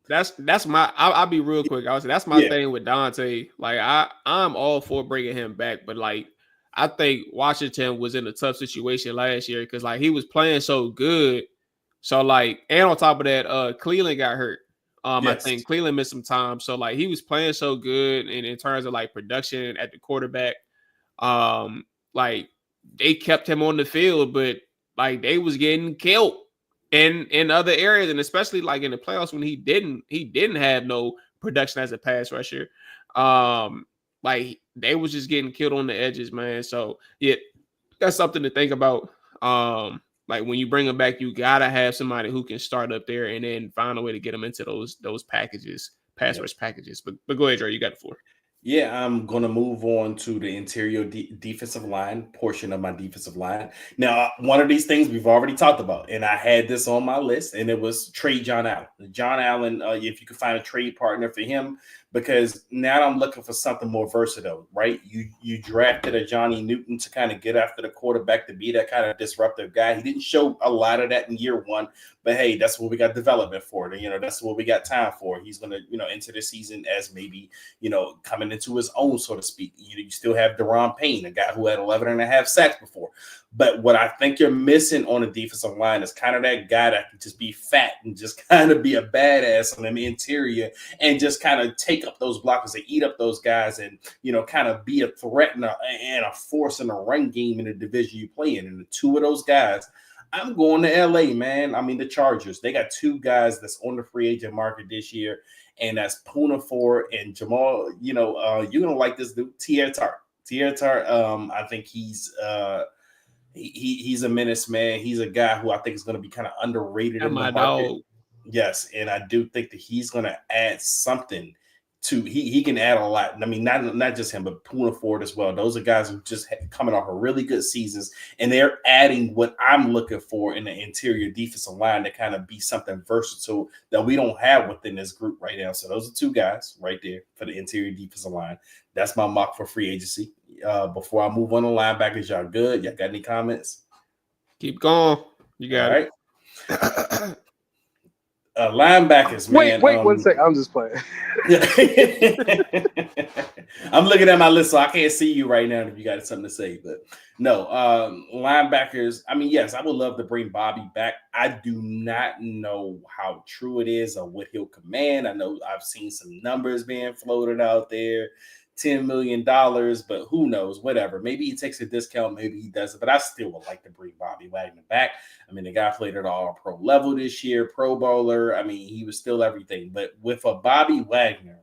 that's my – I'll be real quick. I would say that's my thing with Dante. Like, I'm all for bringing him back, but, like, I think Washington was in a tough situation last year because, like, he was playing so good. So, like, and on top of that, Cleveland got hurt. I think Cleveland missed some time. So, like, he was playing so good, and in terms of, like, production at the quarterback, like, they kept him on the field, but, like, they was getting killed in other areas, and especially, like, in the playoffs when he didn't have no production as a pass rusher. Like, they was just getting killed on the edges, man. So, yeah, that's something to think about. Like, when you bring them back, you gotta have somebody who can start up there and then find a way to get them into those packages pass rush packages. But go ahead, Dre. You got the floor. Yeah, I'm going to move on to the interior defensive line portion of my defensive line. Now, one of these things we've already talked about, and I had this on my list, and it was trade Jon Allen. Jon Allen, if you could find a trade partner for him, because now I'm looking for something more versatile, right? You drafted a Johnny Newton to kind of get after the quarterback, to be that kind of disruptive guy. He didn't show a lot of that in year one, but hey, that's what we got development for. That's what we got time for. He's going to, enter the season as maybe, coming into his own, so to speak. You still have Deron Payne, a guy who had 11 and a half sacks before. But what I think you're missing on the defensive line is kind of that guy that can just be fat and just kind of be a badass on the interior and just kind of take up those blockers and eat up those guys and, kind of be a threat and a force in a run game in the division you play in. And the two of those guys, I'm going to LA, man. I mean, the Chargers, they got two guys that's on the free agent market this year, and that's Puna Ford and Jamal. You're going to like this dude, Tier Tart. I think he's a menace, man. He's a guy who I think is going to be kind of underrated in the market. Dog. Yes, and I do think that he's going to add something to. He can add a lot. I mean, not just him, but Puna Ford as well. Those are guys who just coming off of really good seasons, and they're adding what I'm looking for in the interior defensive line to kind of be something versatile that we don't have within this group right now. So those are two guys right there for the interior defensive line. That's my mock for free agency. Before I move on to linebackers, y'all good? Y'all got any comments? Keep going. You got it. Linebackers, man. Wait 1 second. I'm just playing. I'm looking at my list, so I can't see you right now if you got something to say. But no, linebackers. I mean, yes, I would love to bring Bobby back. I do not know how true it is or what he'll command. I know I've seen some numbers being floated out there. $10 million, but who knows, whatever. Maybe he takes a discount, maybe he doesn't, but I still would like to bring Bobby Wagner back. I mean, the guy played at all pro level this year, Pro Bowler. I mean, he was still everything, but with a Bobby Wagner,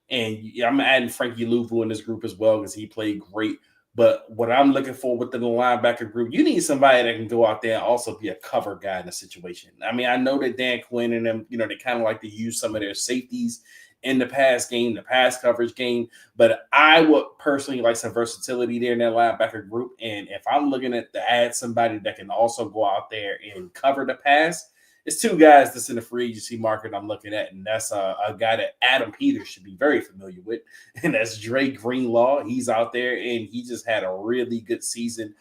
and I'm adding Frankie Luvu in this group as well because he played great. But what I'm looking for within the linebacker group, you need somebody that can go out there and also be a cover guy in the situation. I mean, I know that Dan Quinn and them, they kind of like to use some of their safeties in the pass game, the pass coverage game. But I would personally like some versatility there in that linebacker group. And if I'm looking to add somebody that can also go out there and cover the pass, it's two guys that's in the free agency market I'm looking at. And that's a guy that Adam Peters should be very familiar with. And that's Dre Greenlaw. He's out there and he just had a really good season.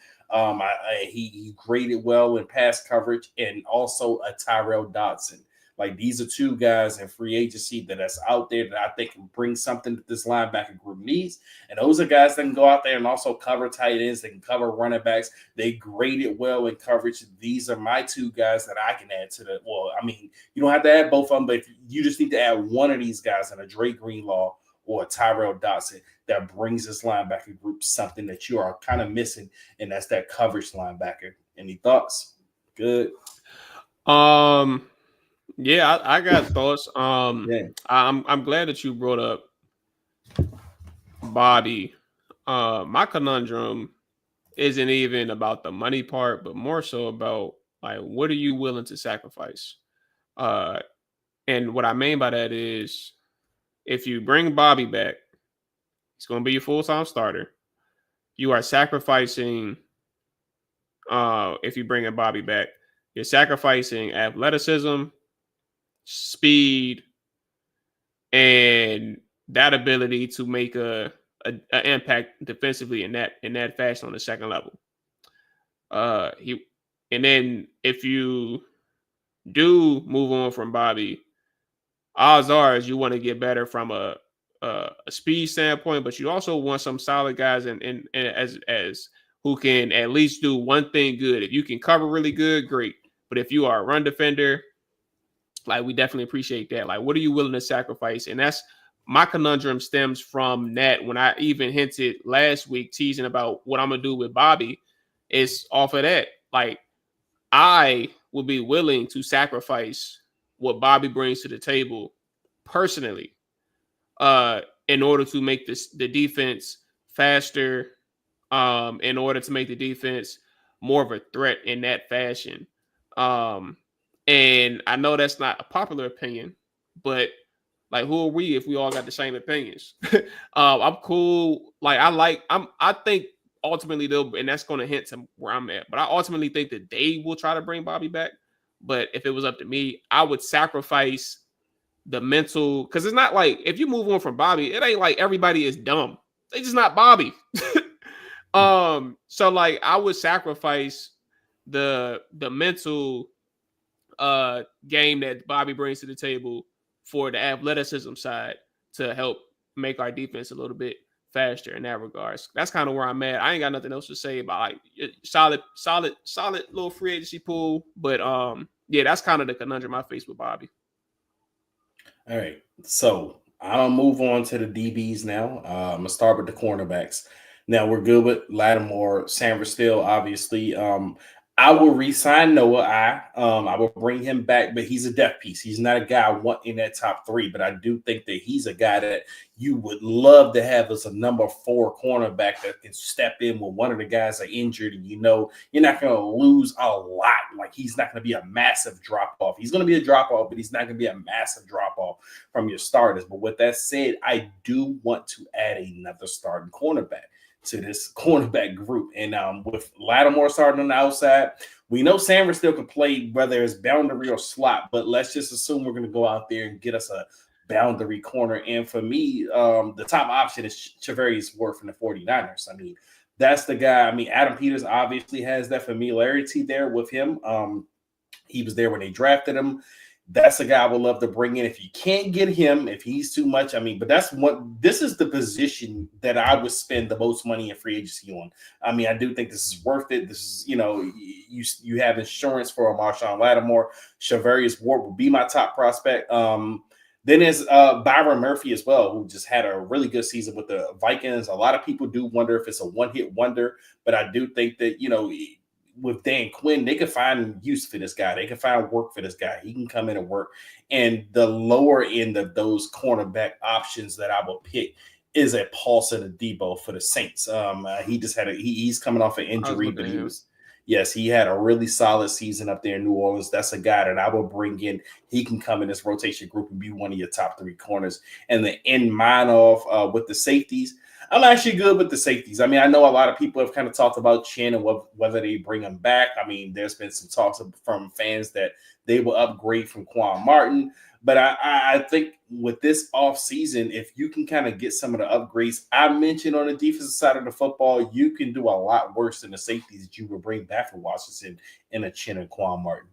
He graded well in pass coverage, and also a Tyrell Dodson. Like, these are two guys in free agency that's out there that I think can bring something that this linebacker group needs. And those are guys that can go out there and also cover tight ends. They can cover running backs. They graded well in coverage. These are my two guys that I can add to the – well, I mean, you don't have to add both of them, but if you just need to add one of these guys, and a Dre Greenlaw or a Tyrell Dodson, that brings this linebacker group something that you are kind of missing, and that's that coverage linebacker. Any thoughts? Good. Yeah, I got thoughts. I'm glad that you brought up Bobby. My conundrum isn't even about the money part, but more so about, like, what are you willing to sacrifice? And what I mean by that is, if you bring Bobby back, he's going to be your full-time starter. You are sacrificing, if you bring a Bobby back, you're sacrificing athleticism, speed, and that ability to make a impact defensively in that fashion on the second level. And then if you do move on from Bobby, odds are is you want to get better from a speed standpoint, but you also want some solid guys and as who can at least do one thing good. If you can cover really good, great. But if you are a run defender, like, we definitely appreciate that. Like, what are you willing to sacrifice? And that's my conundrum stems from that. When I even hinted last week, teasing about what I'm going to do with Bobby, is off of that. Like, I will be willing to sacrifice what Bobby brings to the table personally, in order to make the defense faster, in order to make the defense more of a threat in that fashion. And I know that's not a popular opinion, but Like, who are we if we all got the same opinions? I'm cool. Like, I think ultimately they'll, and that's going to hint to where I'm at. But I ultimately think that they will try to bring Bobby back. But if it was up to me, I would sacrifice the mental, because it's not like if you move on from Bobby, it ain't like everybody is dumb. They just not Bobby. So like I would sacrifice the mental game that Bobby brings to the table for the athleticism side to help make our defense a little bit faster in that regards. That's kind of where I'm at. I ain't got nothing else to say about like solid little free agency pool. But yeah, that's kind of the conundrum I face with Bobby. All right. So I'll move on to the DBs now. I'm gonna start with the cornerbacks. Now we're good with Lattimore, Sanford still, obviously. I will re-sign Noah. I will bring him back, but he's a depth piece. He's not a guy I want in that top 3, but I do think that he's a guy that you would love to have as a number 4 cornerback that can step in when one of the guys are injured, and you know you're not going to lose a lot. Like, he's not going to be a massive drop-off. He's going to be a drop-off, but he's not going to be a massive drop-off from your starters. But with that said, I do want to add another starting cornerback to this cornerback group. And with Lattimore starting on the outside, we know Sanford still can play, whether it's boundary or slot, but let's just assume we're going to go out there and get us a boundary corner. And for me, the top option is Charvarius Ward from the 49ers. I mean, that's the guy. I mean, Adam Peters obviously has that familiarity there with him. He was there when they drafted him. That's a guy I would love to bring in. If you can't get him, if he's too much, I mean, but this is the position that I would spend the most money in free agency on. I mean, I do think this is worth it. This is, you know, you have insurance for Marshawn Lattimore. Charvarius Ward will be my top prospect. Then there's Byron Murphy as well, who just had a really good season with the Vikings. A lot of people do wonder if it's a one-hit wonder, but I do think that, you know, with Dan Quinn, they can find use for this guy. They can find work for this guy. He can come in and work. And the lower end of those cornerback options that I will pick is a Paulson Adebo for the Saints. He just had he's coming off an injury, but he had a really solid season up there in New Orleans. That's a guy that I will bring in. He can come in this rotation group and be one of your top 3 corners. And the end mine off with the safeties, I'm actually good with the safeties. I mean, I know a lot of people have kind of talked about Chin and whether they bring him back. I mean, there's been some talks from fans that they will upgrade from Quan Martin. But I think with this offseason, if you can kind of get some of the upgrades I mentioned on the defensive side of the football, you can do a lot worse than the safeties that you would bring back from Washington in a Chin and Quan Martin.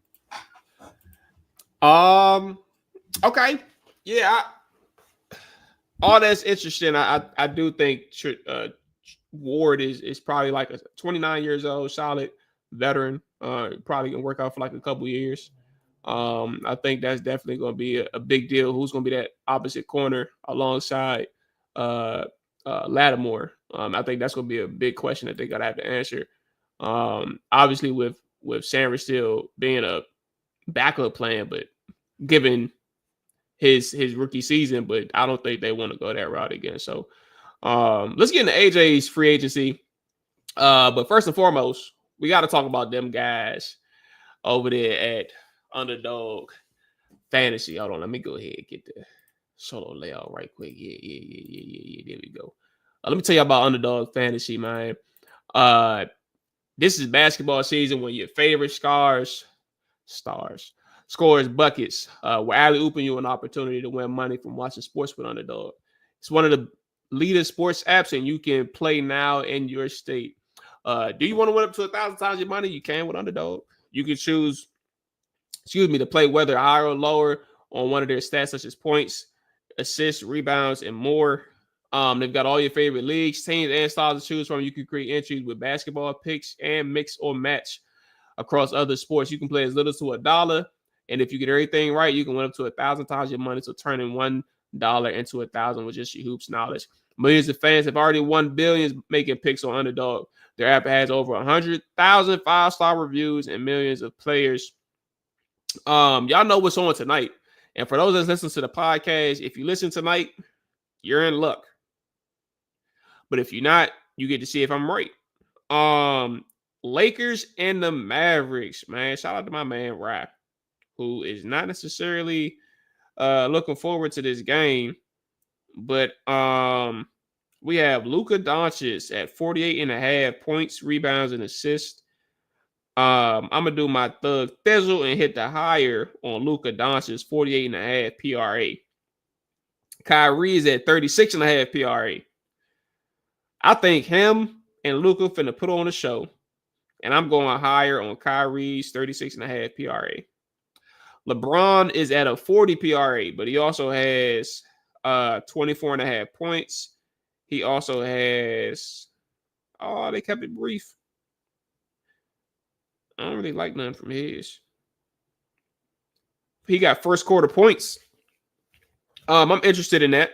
Okay. Yeah. All that's interesting. I do think Ward is probably like a 29 years old, solid veteran. Probably gonna work out for like a couple years. I think that's definitely gonna be a big deal. Who's gonna be that opposite corner alongside Lattimore? I think that's gonna be a big question that they gotta have to answer. Obviously with Sanford still being a backup plan, but given his rookie season, but I don't think they want to go that route again. So let's get into AJ's free agency. But first and foremost, we got to talk about them guys over there at Underdog Fantasy. Hold on, let me go ahead and get the solo layout right quick. Yeah. There we go. Let me tell you about Underdog Fantasy, man. This is basketball season when your favorite scores buckets. We're alley-ooping you an opportunity to win money from watching sports with Underdog. It's one of the leading sports apps, and you can play now in your state. Do you want to win up to 1,000 times your money? You can with Underdog. You can choose, to play whether higher or lower on one of their stats, such as points, assists, rebounds, and more. They've got all your favorite leagues, teams, and styles to choose from. You can create entries with basketball picks and mix or match across other sports. You can play as little as $1. And if you get everything right, you can win up to 1,000 times your money. So turning $1 into 1,000 with just your hoops knowledge. Millions of fans have already won billions making picks on Underdog. Their app has over 100,000 5-star reviews and millions of players. Y'all know what's on tonight. And for those that listen to the podcast, if you listen tonight, you're in luck. But if you're not, you get to see if I'm right. Lakers and the Mavericks, man. Shout out to my man, Rap, who is not necessarily Looking forward to this game. But we have Luka Doncic at 48.5 points, rebounds, and assists. I'm gonna do my thug thizzle and hit the higher on Luka Doncic 48.5 PRA. Kyrie is at 36.5 PRA. I think him and Luka finna put on a show, and I'm going higher on Kyrie's 36.5 PRA. LeBron is at a 40 PRA, but he also has 24.5 points. He also has they kept it brief. I don't really like none from his. He got first quarter points. I'm interested in that.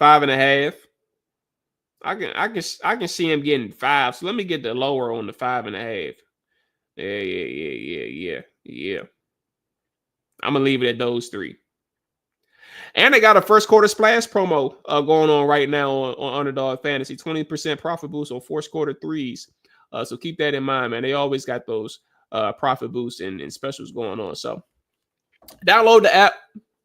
5.5. I can see him getting 5. So let me get the lower on the 5.5. Yeah. I'm gonna leave it at those 3. And they got a first quarter splash promo going on right now on Underdog Fantasy. 20% profit boost on first quarter threes. So keep that in mind, man. They always got those profit boosts and specials going on. So download the app,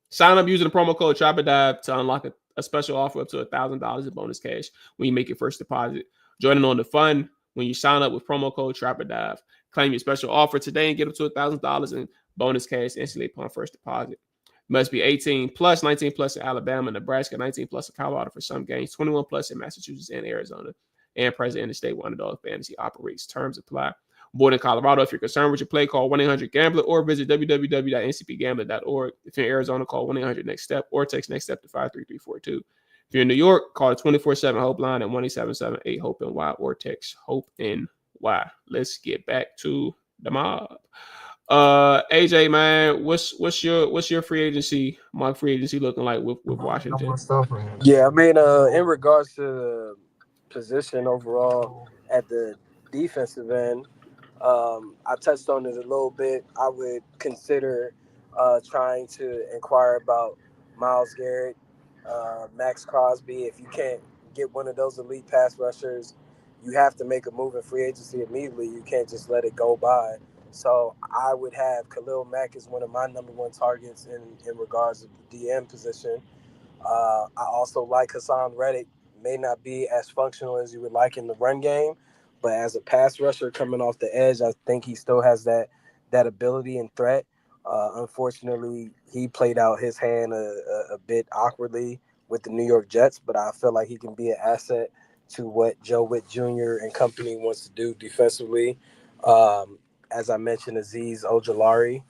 sign up using the promo code TRAPPERDIVE to unlock a special offer up to $1,000 in bonus cash when you make your first deposit. Joining on the fun when you sign up with promo code TRAPPERDIVE. Claim your special offer today and get up to $1,000 in bonus cash instantly upon first deposit. Must be 18 plus, 19 plus in Alabama, Nebraska, 19 plus in Colorado for some games, 21 plus in Massachusetts and Arizona, and present in the state where Underdog Fantasy operates. Terms apply. Born in Colorado, if you're concerned with your play, call 1-800-GAMBLER or visit www.ncpgambler.org. If you're in Arizona, call 1-800-NEXT-STEP or text NEXT STEP to 53342. If you're in New York, call the 24/7 Hope line at 1-877-8-HOPE-NY or text HOPE-NY. Let's get back to the mob. AJ, man, what's your free agency, mock free agency looking like with Washington? Yeah, I mean, in regards to the position overall at the defensive end, I touched on it a little bit. I would consider trying to inquire about Myles Garrett, Max Crosby. If you can't get one of those elite pass rushers, you have to make a move in free agency immediately. You can't just let it go by. So I would have Khalil Mack as one of my number one targets in regards to the DM position. I also like Hassan Reddick. May not be as functional as you would like in the run game, but as a pass rusher coming off the edge, I think he still has that ability and threat. Unfortunately, he played out his hand a bit awkwardly with the New York Jets, but I feel like he can be an asset to what Joe Witt Jr. and company wants to do defensively. As I mentioned, Azeez Ojulari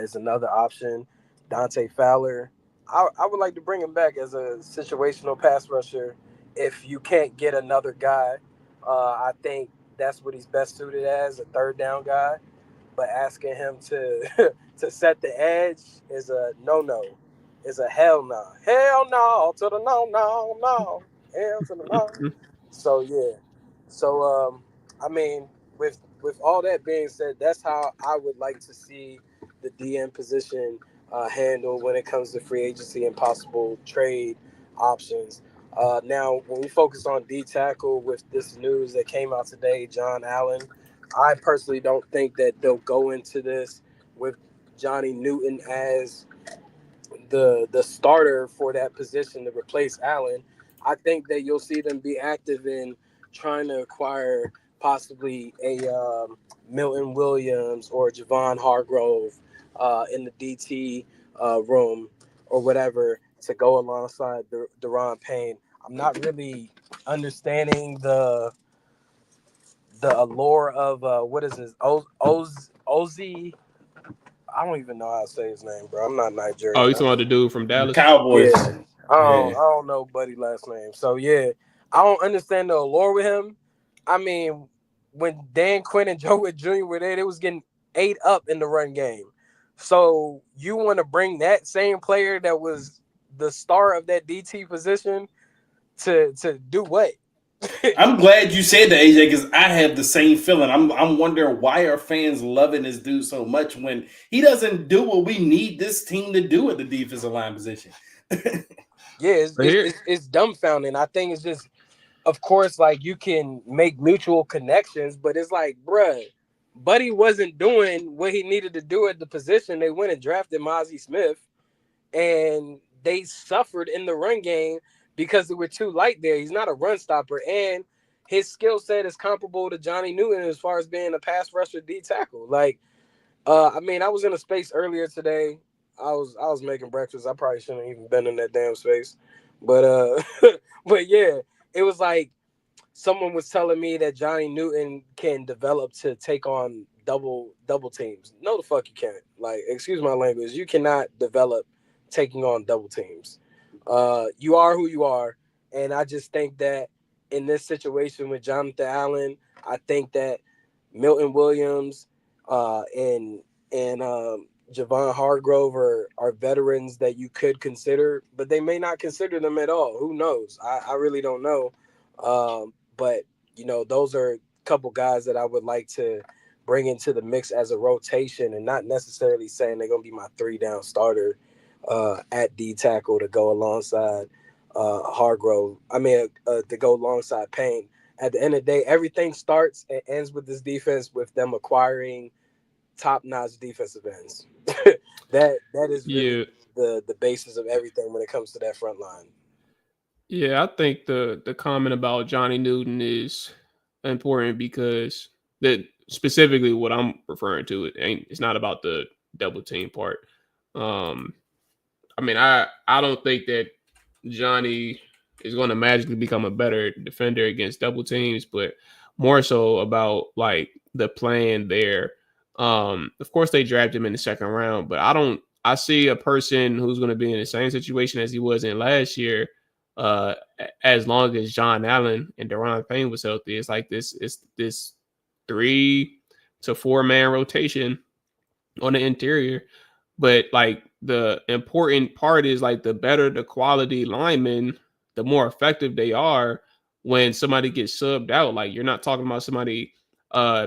is another option. Dante Fowler, I would like to bring him back as a situational pass rusher if you can't get another guy. I think that's what he's best suited as, a third down guy. But asking him to to set the edge is a no-no. Is a hell no. Hell no to the no. Hell to the no. So, yeah. So, I mean, with all that being said, that's how I would like to see the DM position handled when it comes to free agency and possible trade options. Now, when we focus on D tackle with this news that came out today, Jon Allen, I personally don't think that they'll go into this with Johnny Newton as the starter for that position to replace Allen. I think that you'll see them be active in trying to acquire possibly a Milton Williams or Javon Hargrove in the DT room or whatever to go alongside Deron Payne. I'm not really understanding the allure of what is this? Ozzy. I don't even know how to say his name, bro. I'm not Nigerian. Oh, you talking about the dude from Dallas? The Cowboys. Yeah. I don't know buddy last name. So yeah, I don't understand the allure with him. I mean, when Dan Quinn and Joe Witt Jr. were there, they was getting ate up in the run game. So you want to bring that same player that was the star of that DT position to do what? I'm glad you said that, AJ, because I have the same feeling. I'm wondering why are fans loving this dude so much when he doesn't do what we need this team to do at the defensive line position. Yeah, it's dumbfounding. I think it's just, of course, like you can make mutual connections, but it's like, bruh, Buddy wasn't doing what he needed to do at the position. They went and drafted Mozzie Smith, and they suffered in the run game because they were too light there. He's not a run stopper, and his skill set is comparable to Johnny Newton as far as being a pass rusher D tackle. Like, I mean, I was in a space earlier today. I was making breakfast. I probably shouldn't have even been in that damn space, but but yeah, it was like someone was telling me that Johnny Newton can develop to take on double teams. No, the fuck you can't. Like, excuse my language. You cannot develop taking on double teams. You are who you are, and I just think that in this situation with Jonathan Allen, I think that Milton Williams and Javon Hargrove are veterans that you could consider, but they may not consider them at all. Who knows? I really don't know. But those are a couple guys that I would like to bring into the mix as a rotation, and not necessarily saying they're gonna be my 3-down starter at D tackle to go alongside Hargrove. I mean, to go alongside Payne. At the end of the day, everything starts and ends with this defense with them acquiring top-notch defensive ends. that is really the basis of everything when it comes to that front line. Yeah, I think the comment about Johnny Newton is important because that specifically what I'm referring to, it's not about the double team part. I mean, I don't think that Johnny is going to magically become a better defender against double teams, but more so about like the plan there. Of course they drafted him in the second round, but I see a person who's going to be in the same situation as he was in last year. As long as Jon Allen and Daron Payne was healthy, it's like this 3 to 4 man rotation on the interior. But like the important part is like the better the quality linemen, the more effective they are when somebody gets subbed out. Like you're not talking about somebody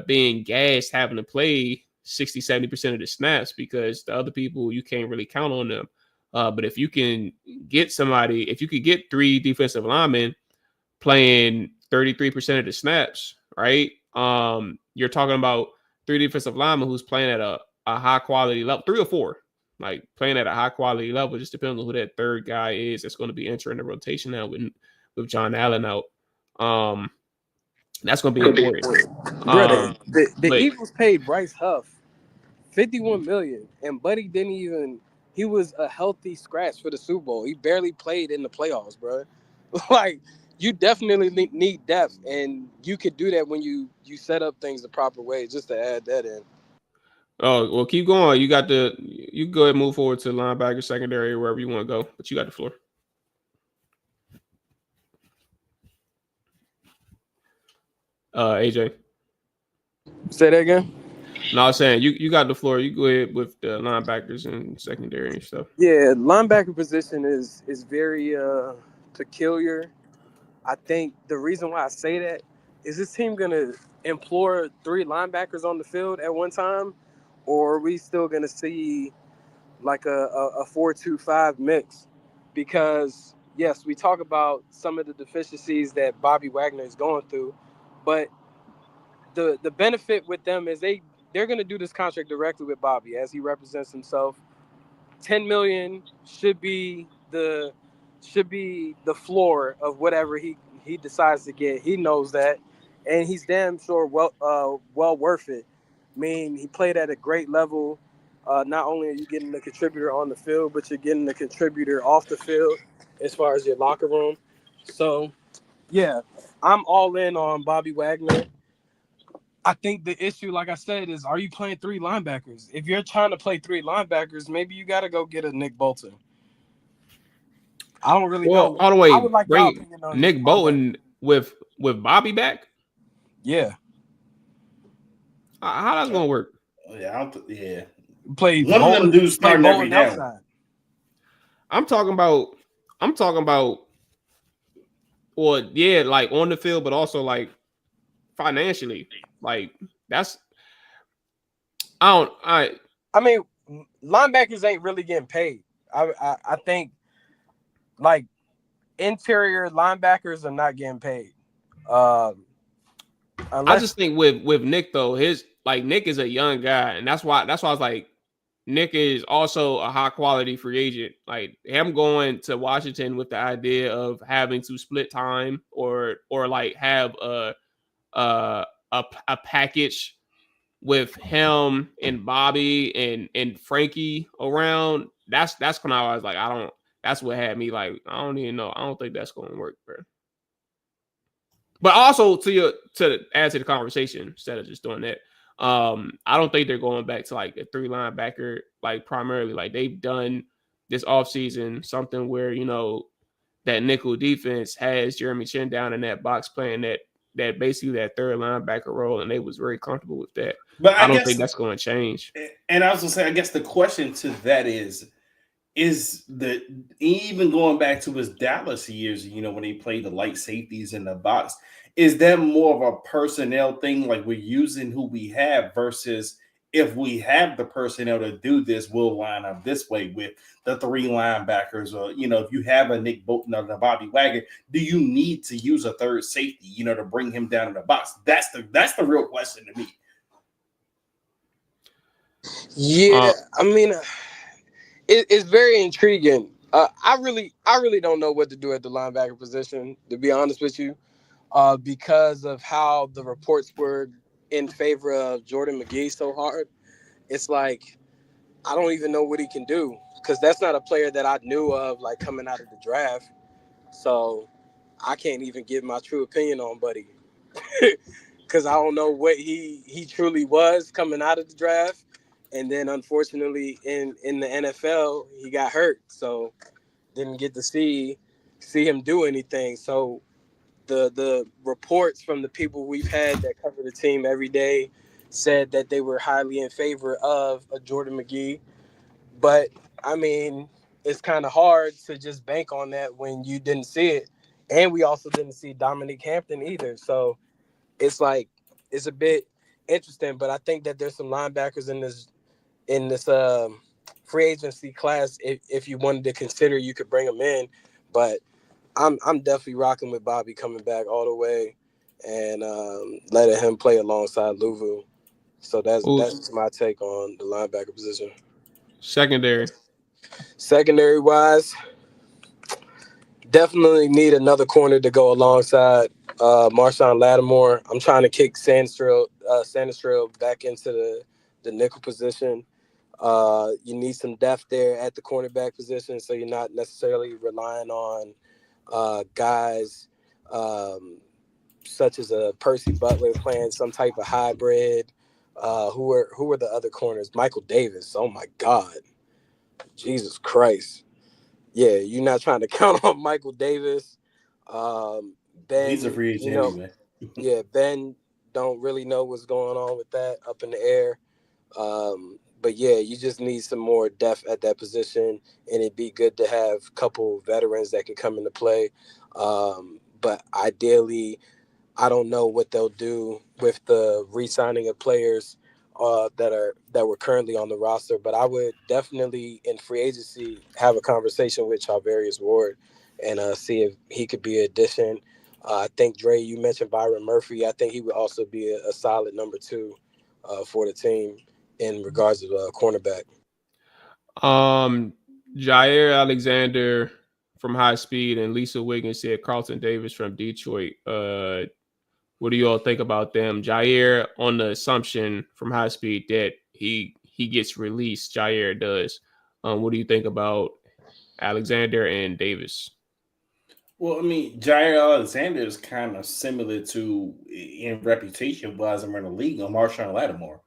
being gassed, having to play 60-70% of the snaps because the other people you can't really count on them. But if you can get somebody, if you could get 3 defensive linemen playing 33% of the snaps, right? You're talking about 3 defensive linemen who's playing at a high quality level, 3 or 4, like playing at a high quality level. Just depends on who that third guy is that's going to be entering the rotation now with Jon Allen out. That's going to be important. Brother, the Eagles paid Bryce Huff $51 million, and Buddy didn't even. He was a healthy scratch for the Super Bowl. He barely played in the playoffs, bro. Like, you definitely need depth, and you could do that when you set up things the proper way. Just to add that in. Oh, well, keep going. You can go ahead and move forward to linebacker, secondary, wherever you want to go, but you got the floor. AJ. Say that again? No, I was saying you got the floor. You go ahead with the linebackers and secondary and stuff. Yeah, linebacker position is very peculiar. I think the reason why I say that is this team gonna implore 3 linebackers on the field at one time, or are we still gonna see like a 4-2-5 mix? Because yes, we talk about some of the deficiencies that Bobby Wagner is going through, but the benefit with them is they're gonna do this contract directly with Bobby as he represents himself. $10 million should be the floor of whatever he decides to get. He knows that, and he's damn sure well worth it. I mean, he played at a great level. Not only are you getting a contributor on the field, but you're getting a contributor off the field as far as your locker room. So, yeah, I'm all in on Bobby Wagner. I think the issue, like I said, is are you playing 3 linebackers? If you're trying to play 3 linebackers, maybe you got to go get a Nick Bolton. I don't really know. All the way, I would like bring Nick Bolton with Bobby back. Yeah. How that's gonna work? Yeah, play one of them dudes starting every down. Outside. I'm talking about. Well, yeah, like on the field, but also like financially, like that's. I mean, linebackers ain't really getting paid. I think like interior linebackers are not getting paid. I just think with Nick though, Nick is a young guy, and that's why I was like, Nick is also a high quality free agent. Like him going to Washington with the idea of having to split time or like have a package with him and Bobby and Frankie around. That's when I was like, I don't. That's what had me like, I don't even know. I don't think that's going to work, bro. But also to add to the conversation instead of just doing that. I don't think they're going back to like a 3 linebacker, like primarily. Like they've done this offseason something where, you know, that nickel defense has Jeremy Chin down in that box playing that basically that 3rd linebacker role, and they was very comfortable with that. But I don't think that's going to change. And I was gonna say, I guess the question to that is the even going back to his Dallas years, you know, when he played the light safeties in the box, is that more of a personnel thing, like we're using who we have versus if we have the personnel to do this, we'll line up this way with the 3 linebackers, or you know, if you have a Nick Bolton or a Bobby Wagner, do you need to use a 3rd safety, you know, to bring him down in the box? That's the real question to me. Yeah, I mean, it's very intriguing. I really don't know what to do at the linebacker position, to be honest with you, because of how the reports were in favor of Jordan McGee so hard. It's like I don't even know what he can do, because that's not a player that I knew of like coming out of the draft. So I can't even give my true opinion on Buddy, because I don't know what he truly was coming out of the draft. And then unfortunately in the NFL, he got hurt. So didn't get to see him do anything. So the reports from the people we've had that cover the team every day said that they were highly in favor of a Jordan McGee. But I mean, it's kind of hard to just bank on that when you didn't see it. And we also didn't see Dominique Hampton either. So it's like, it's a bit interesting, but I think that there's some linebackers in this free agency class. If you wanted to consider, you could bring them in, but I'm definitely rocking with Bobby coming back all the way and letting him play alongside Louvu. So that's my take on the linebacker position. Secondary wise, definitely need another corner to go alongside Marshawn Lattimore. I'm trying to kick Sandstrel back into the nickel position. You need some depth there at the cornerback position, so you're not necessarily relying on guys such as a Percy Butler playing some type of hybrid. Who are the other corners? Michael Davis. Oh my God, Jesus Christ! Yeah, you're not trying to count on Michael Davis. Ben, he's a free agent anyway. Yeah, Ben don't really know what's going on with that up in the air. But yeah, you just need some more depth at that position, and it'd be good to have a couple veterans that can come into play. But ideally, I don't know what they'll do with the re-signing of players that were currently on the roster. But I would definitely, in free agency, have a conversation with Charvarius Ward and see if he could be an addition. I think, Dre, you mentioned Byron Murphy. I think he would also be a solid number 2 for the team in regards to cornerback. Jair Alexander from High Speed and Lisa Wiggins said Carlton Davis from Detroit. What do you all think about them? Jair, on the assumption from High Speed that he gets released, Jair does. What do you think about Alexander and Davis? Well, I mean, Jair Alexander is kind of similar to, in reputation, was around the league, on Marshawn Lattimore.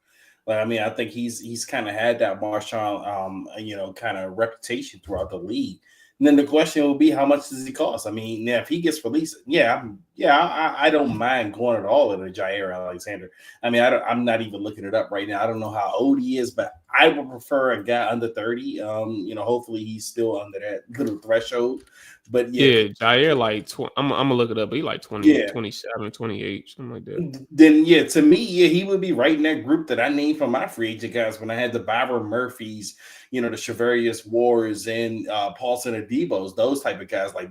Like, I mean, I think he's kind of had that Marshawn, kind of reputation throughout the league. And then the question will be, how much does he cost? I mean, now if he gets released, I don't mind going at all at a Jair Alexander. I mean, I'm not even looking it up right now. I don't know how old he is, but I would prefer a guy under 30. Hopefully he's still under that little threshold. But yeah, Jair, like, I'm gonna look it up, but he like 20, 27, 28, something like that. Then, to me, he would be right in that group that I named for my free agent guys when I had the Byron Murphys, the Charvarius Wards and Paulson Adibos, those type of guys. Like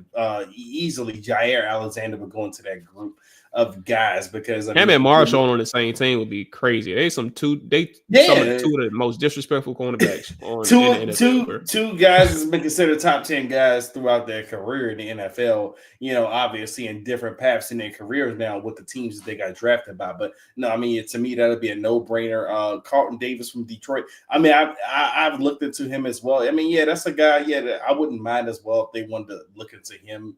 easily Jair Alexander would go into that group of guys because him and Marshall on the same team would be crazy. Some of the most disrespectful cornerbacks in the NFL. Two guys has been considered top 10 guys throughout their career in the NFL. Obviously in different paths in their careers now with the teams that they got drafted by. But no, I mean, to me that'd be a no-brainer. Carlton Davis from Detroit. I mean, I've looked into him as well. I mean, yeah, that's a guy. Yeah, that I wouldn't mind as well if they wanted to look into him.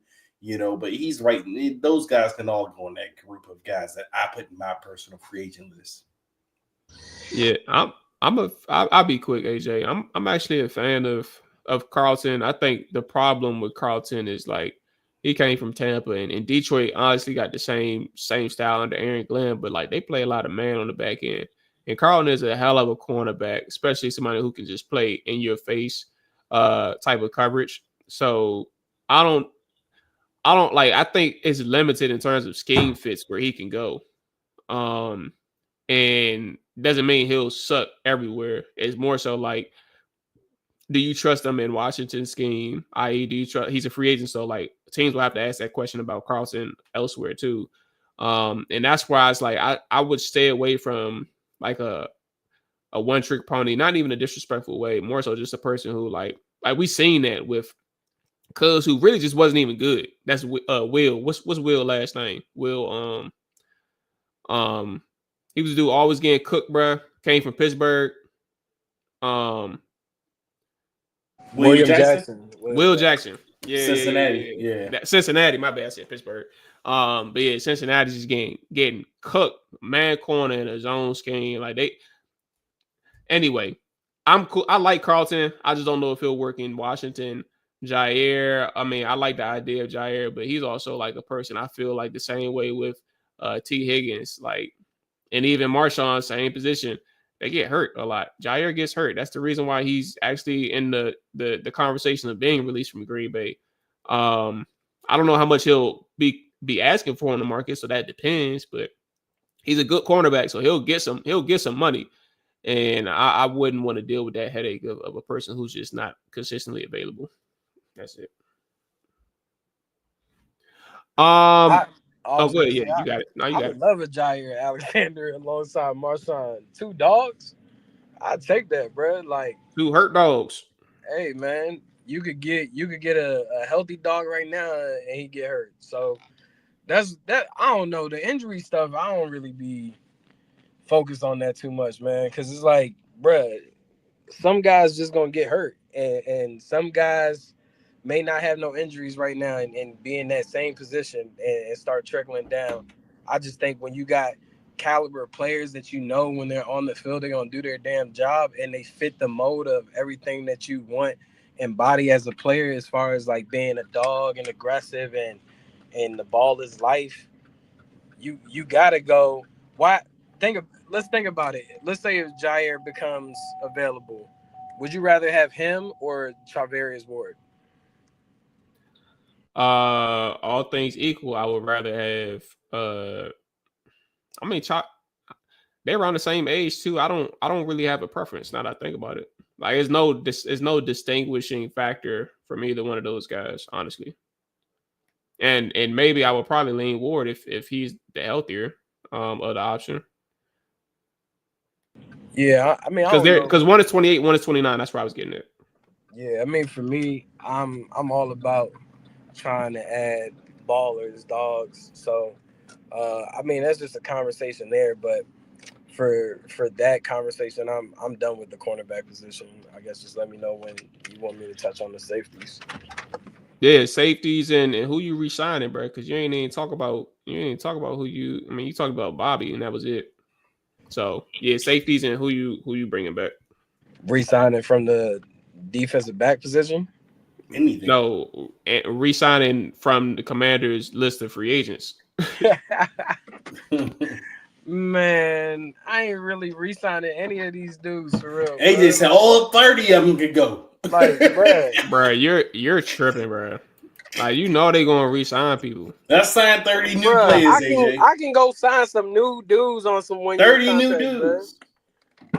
But he's right. Those guys can all go in that group of guys that I put in my personal free agent list. Yeah, I'll be quick, AJ. I'm actually a fan of Carlton. I think the problem with Carlton is like he came from Tampa and Detroit honestly got the same style under Aaron Glenn, but like they play a lot of man on the back end. And Carlton is a hell of a cornerback, especially somebody who can just play in your face type of coverage. So I think it's limited in terms of scheme fits where he can go. And doesn't mean he'll suck everywhere. It's more so like, do you trust him in Washington's scheme? I.e., do you trust he's a free agent? So like teams will have to ask that question about Carlson elsewhere too. And that's why it's like I would stay away from like a one-trick pony, not even a disrespectful way, more so just a person who like we seen that with Cuz who really just wasn't even good. That's Will. What's Will last name? Will he was a dude always getting cooked, bro. Came from Pittsburgh. William Jackson. Will Jackson. Yeah. Cincinnati. Yeah. Cincinnati, my bad. I said Pittsburgh. But yeah, Cincinnati's just getting cooked. Man corner in a zone scheme. Like anyway, I'm cool. I like Carlton. I just don't know if he'll work in Washington. Jair, I mean, I like the idea of Jair, but he's also like a person I feel like the same way with T. Higgins, like, and even Marshawn, same position. They get hurt a lot. Jair gets hurt. That's the reason why he's actually in the conversation of being released from Green Bay. I don't know how much he'll be asking for on the market, so that depends. But he's a good cornerback, so he'll get some money. And I wouldn't want to deal with that headache of a person who's just not consistently available. That's it. Go ahead. Yeah, you got it. No, you got it. I would love a Jair Alexander alongside Marshawn. Two dogs, I'd take that, bro. Like two hurt dogs. Hey, man, you could get a healthy dog right now and he get hurt. So that's that. I don't know the injury stuff. I don't really be focused on that too much, man, because it's like, bro, some guys just gonna get hurt, and some guys may not have no injuries right now and be in that same position and start trickling down. I just think when you got caliber players that when they're on the field, they're going to do their damn job and they fit the mode of everything that you want embody as a player as far as like being a dog and aggressive and the ball is life, you got to go. Let's think about it. Let's say if Jair becomes available, would you rather have him or Charvarius Ward? All things equal, I would rather have they're around the same age too. I don't really have a preference now that I think about it. Like there's no distinguishing factor from either one of those guys, honestly. And maybe I would probably lean Ward if he's the healthier of the option. Yeah, I mean, because one is 28, one is 29. That's where I was getting it. Yeah, I mean, for me, I'm all about trying to add ballers, dogs. So, I mean, that's just a conversation there. But for that conversation, I'm done with the cornerback position. I guess just let me know when you want me to touch on the safeties. Yeah, safeties and who you re-signing, bro? Because you ain't even talk about who you. I mean, you talked about Bobby, and that was it. So yeah, safeties and who you bringing back? Re-signing from the defensive back position. Anything. No, re-signing from the Commanders' list of free agents. Man, I ain't really re-signing any of these dudes for real. AJ said all 30 of them could go. Like, bro, you're tripping, bro. Like, they gonna re-sign people. Let's sign 30 new players, AJ. I can go sign some new dudes on some 30 new dudes.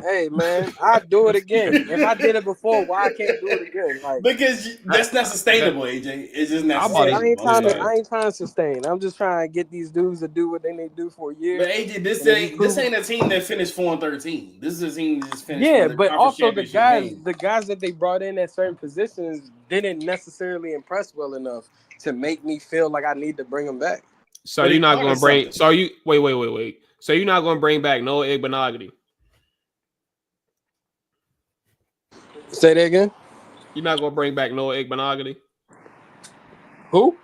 Hey man, I do it again. If I did it before, why I can't do it again? Like because that's not sustainable, AJ. It's just not I'm about to- I ain't sustainable. I ain't trying to sustain. I'm just trying to get these dudes to do what they need to do for a year. But AJ, And if you this prove- ain't a team that finished 4-13. This is a team that just finished Yeah, from the but conference also the championship game. guys that they brought in at certain positions didn't necessarily impress well enough to make me feel like I need to bring them back. So But you're it not taught going us to bring. something. So you wait. So you're not going to bring back Noah Igbenogany. Say that again. You're not going to bring back Noah Igbenogany. Who?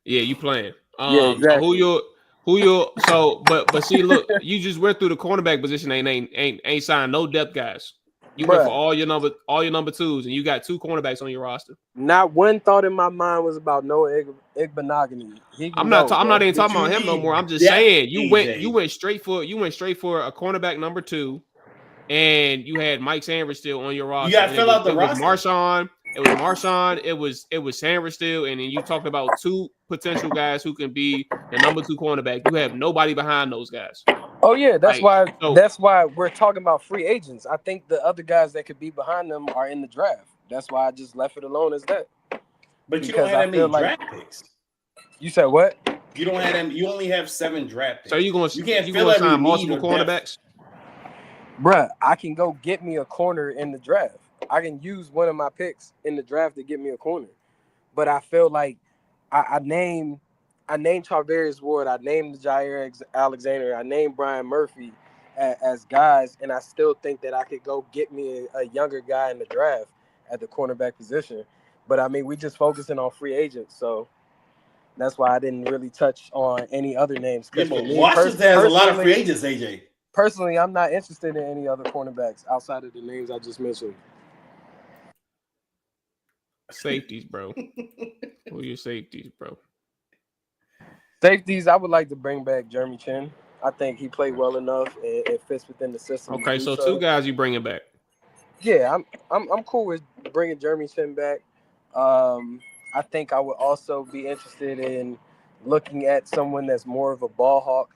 Yeah, you playing. Yeah, exactly. So who you so but see, look, you just went through the cornerback position. Ain't signed no depth guys. You went for Bruh. all your number twos, and you got 2 cornerbacks on your roster. Not one thought in my mind was about Noah Igbenogany. He can I'm not even But talking you about him no need more. I'm just depth, saying AJ. you went straight for a cornerback number 2, and you had Mike Sanders still on your roster. You got to And fill out the it was roster. Marshawn. It was Marshawn. It was Sanders still, and then you talked about 2 potential guys who can be the number 2 cornerback. You have nobody behind those guys. Oh yeah, that's Like, why we're talking about free agents. I think the other guys that could be behind them are in the draft. That's why I just left it alone as that. But you Because don't have I that many feel like- draft picks. You said what? You don't have them. You only have 7 draft picks. So you can't fill gonna every sign need multiple or depth. cornerbacks? Bruh, I can go get me a corner in the draft. I can use one of my picks in the draft to get me a corner. But I feel like I named Charvarius Ward, I named Jair Alexander, I named Brian Murphy as guys, and I still think that I could go get me a younger guy in the draft at the cornerback position. But I mean, we just focusing on free agents, so that's why I didn't really touch on any other names. Yeah, 'Cause but for me, Washington has a lot of free personally- agents, AJ. Personally, I'm not interested in any other cornerbacks outside of the names I just mentioned. Safeties, bro. Who are your safeties, bro? Safeties, I would like to bring back Jeremy Chin. I think he played well enough and it fits within the system. Okay, so 2 guys you bringing back. Yeah, I'm cool with bringing Jeremy Chin back. I think I would also be interested in looking at someone that's more of a ball hawk.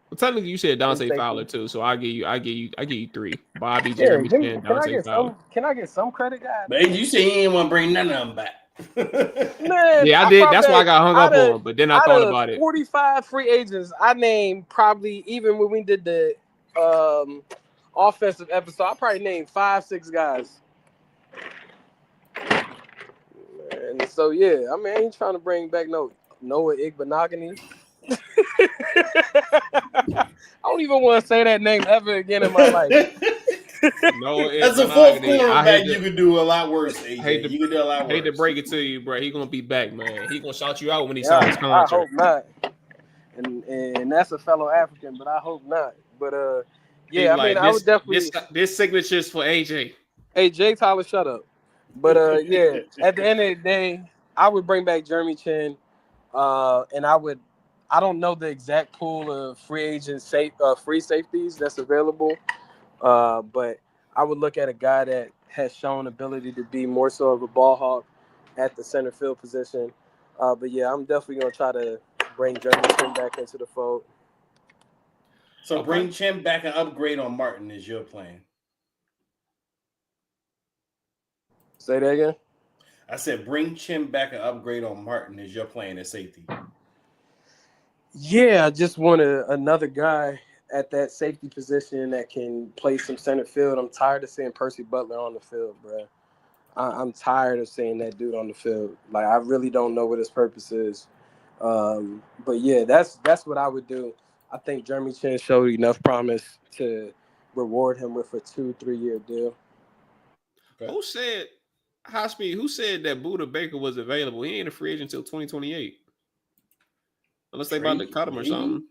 Well, technically, you said Dante safety. Fowler too, so I give you 3: Bobby, Yeah, Jeremy Chin, Dante Fowler. Can I get some credit, guys? But AJ, you say you ain't want to bring none of them back. Man, Yeah, I did. That's why I got hung up on. But then I thought about it. 45 free agents, I named probably, even when we did the offensive episode, I probably named 5-6 guys. And so yeah, I mean, I ain't trying to bring back Noah Igbenogany. I don't even want to say that name ever again in my life. No, As a 4th cornerback, you could do a lot worse, AJ. You could do a lot worse. Hate to break it to you, bro. He gonna be back, man. He gonna shout you out when he Yeah, signs his I contract. hope not. And that's a fellow African, but I hope not. But yeah, I mean, I would definitely. This signature's for AJ. Hey, Jay Tyler, shut up. But yeah, at the end of the day, I would bring back Jeremy Chin, and I don't know the exact pool of free agent free safeties that's available, but I would look at a guy that has shown ability to be more so of a ball hawk at the center field position. But yeah, I'm definitely gonna try to bring Jeremy Chin back into the fold. So bring Chin back and upgrade on Martin is your plan. Say that again. I said bring Chin back and upgrade on Martin is your plan at safety. Yeah, I just want another guy at that safety position that can play some center field. I'm tired of seeing Percy Butler on the field, bro. I'm tired of seeing that dude on the field. Like, I really don't know what his purpose is. But yeah, that's what I would do. I think Jeremy Chin showed enough promise to reward him with a 2-3 year deal. Okay. Who said high speed? Who said that Buda Baker was available? He ain't a free agent until 2028. Unless they about to cut him or something.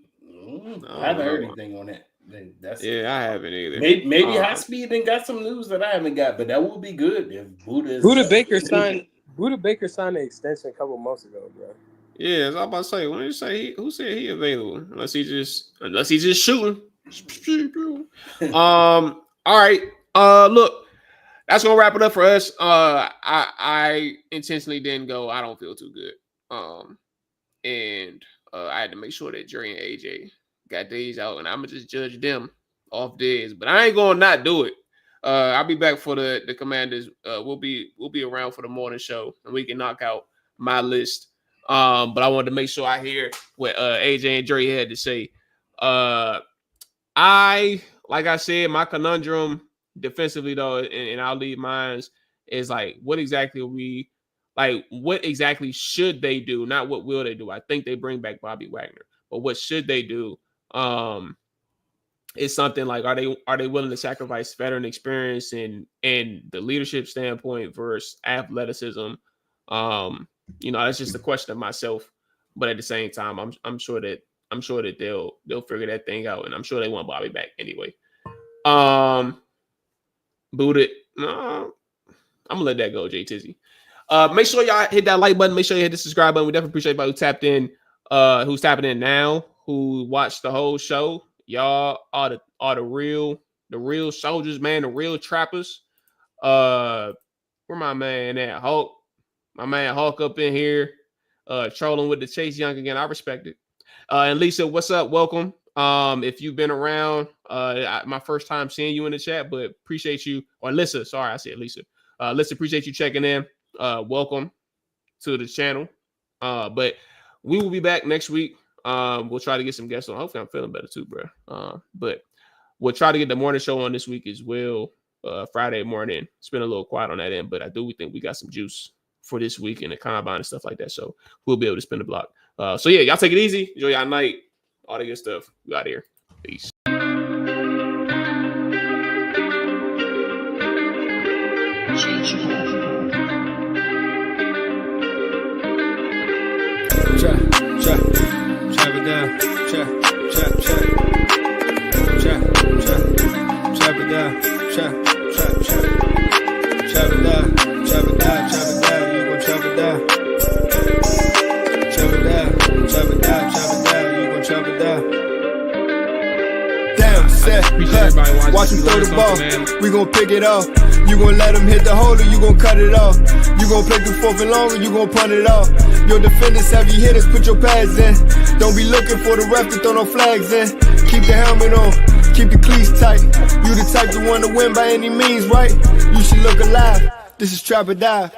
I haven't heard anything on that. I haven't either. Maybe High Speed then got some news that I haven't got, but that would be good if Buda Baker signed an extension a couple months ago, bro. Yeah, as I was about to say, who said he available? Unless he just shooting. All right. Look, that's gonna wrap it up for us. I intentionally didn't go. I don't feel too good. And I had to make sure that Dre and AJ got these out, and I'm gonna just judge them off Dez, but I ain't gonna not do it. I'll be back for the Commanders. We'll be around for the morning show, and we can knock out my list. But I wanted to make sure I hear what AJ and Dre had to say. Like I said, my conundrum defensively though, and I'll leave mine is like, what exactly should they do? Not what will they do. I think they bring back Bobby Wagner, but what should they do? It's something like, are they willing to sacrifice veteran experience and the leadership standpoint versus athleticism? That's just a question of myself. But at the same time, I'm sure that they'll figure that thing out, and I'm sure they want Bobby back anyway. Booted. No, I'm gonna let that go, Jay Tizzy. Make sure y'all hit that like button. Make sure you hit the subscribe button. We definitely appreciate everybody who's tapping in now, who watched the whole show. Y'all are the real soldiers, man, the real trappers. Where my man at? Hulk. My man Hulk up in here, trolling with the Chase Young again. I respect it. And Lisa, what's up? Welcome. If you've been around, my first time seeing you in the chat, but appreciate you. Or Lisa, sorry, I said Lisa. Lisa, appreciate you checking in. Welcome to the channel. But we will be back next week. We'll try to get some guests on. Hopefully I'm feeling better too, bro. But we'll try to get the morning show on this week as well. Friday morning. It's been a little quiet on that end, but I do think we got some juice for this week and the combine and stuff like that. So we'll be able to spin the block. So yeah, y'all take it easy. Enjoy y'all night. All the good stuff. We out here. Peace. Chop it down. Chop it down. Chop it down. You gon' chop it down. Chop it down. You gon' chop it down. Damn, set. Watch him throw the ball. We gon' pick it off. You gon' let him hit the hole or you gon' cut it off. You gon' play through 4th and long or you gon' punt it off. Your defenders heavy hitters, put your pads in. Don't be looking for the ref to throw no flags in. Keep the helmet on, keep the cleats tight. You the type to want to win by any means, right? You should look alive. This is Trap or Die.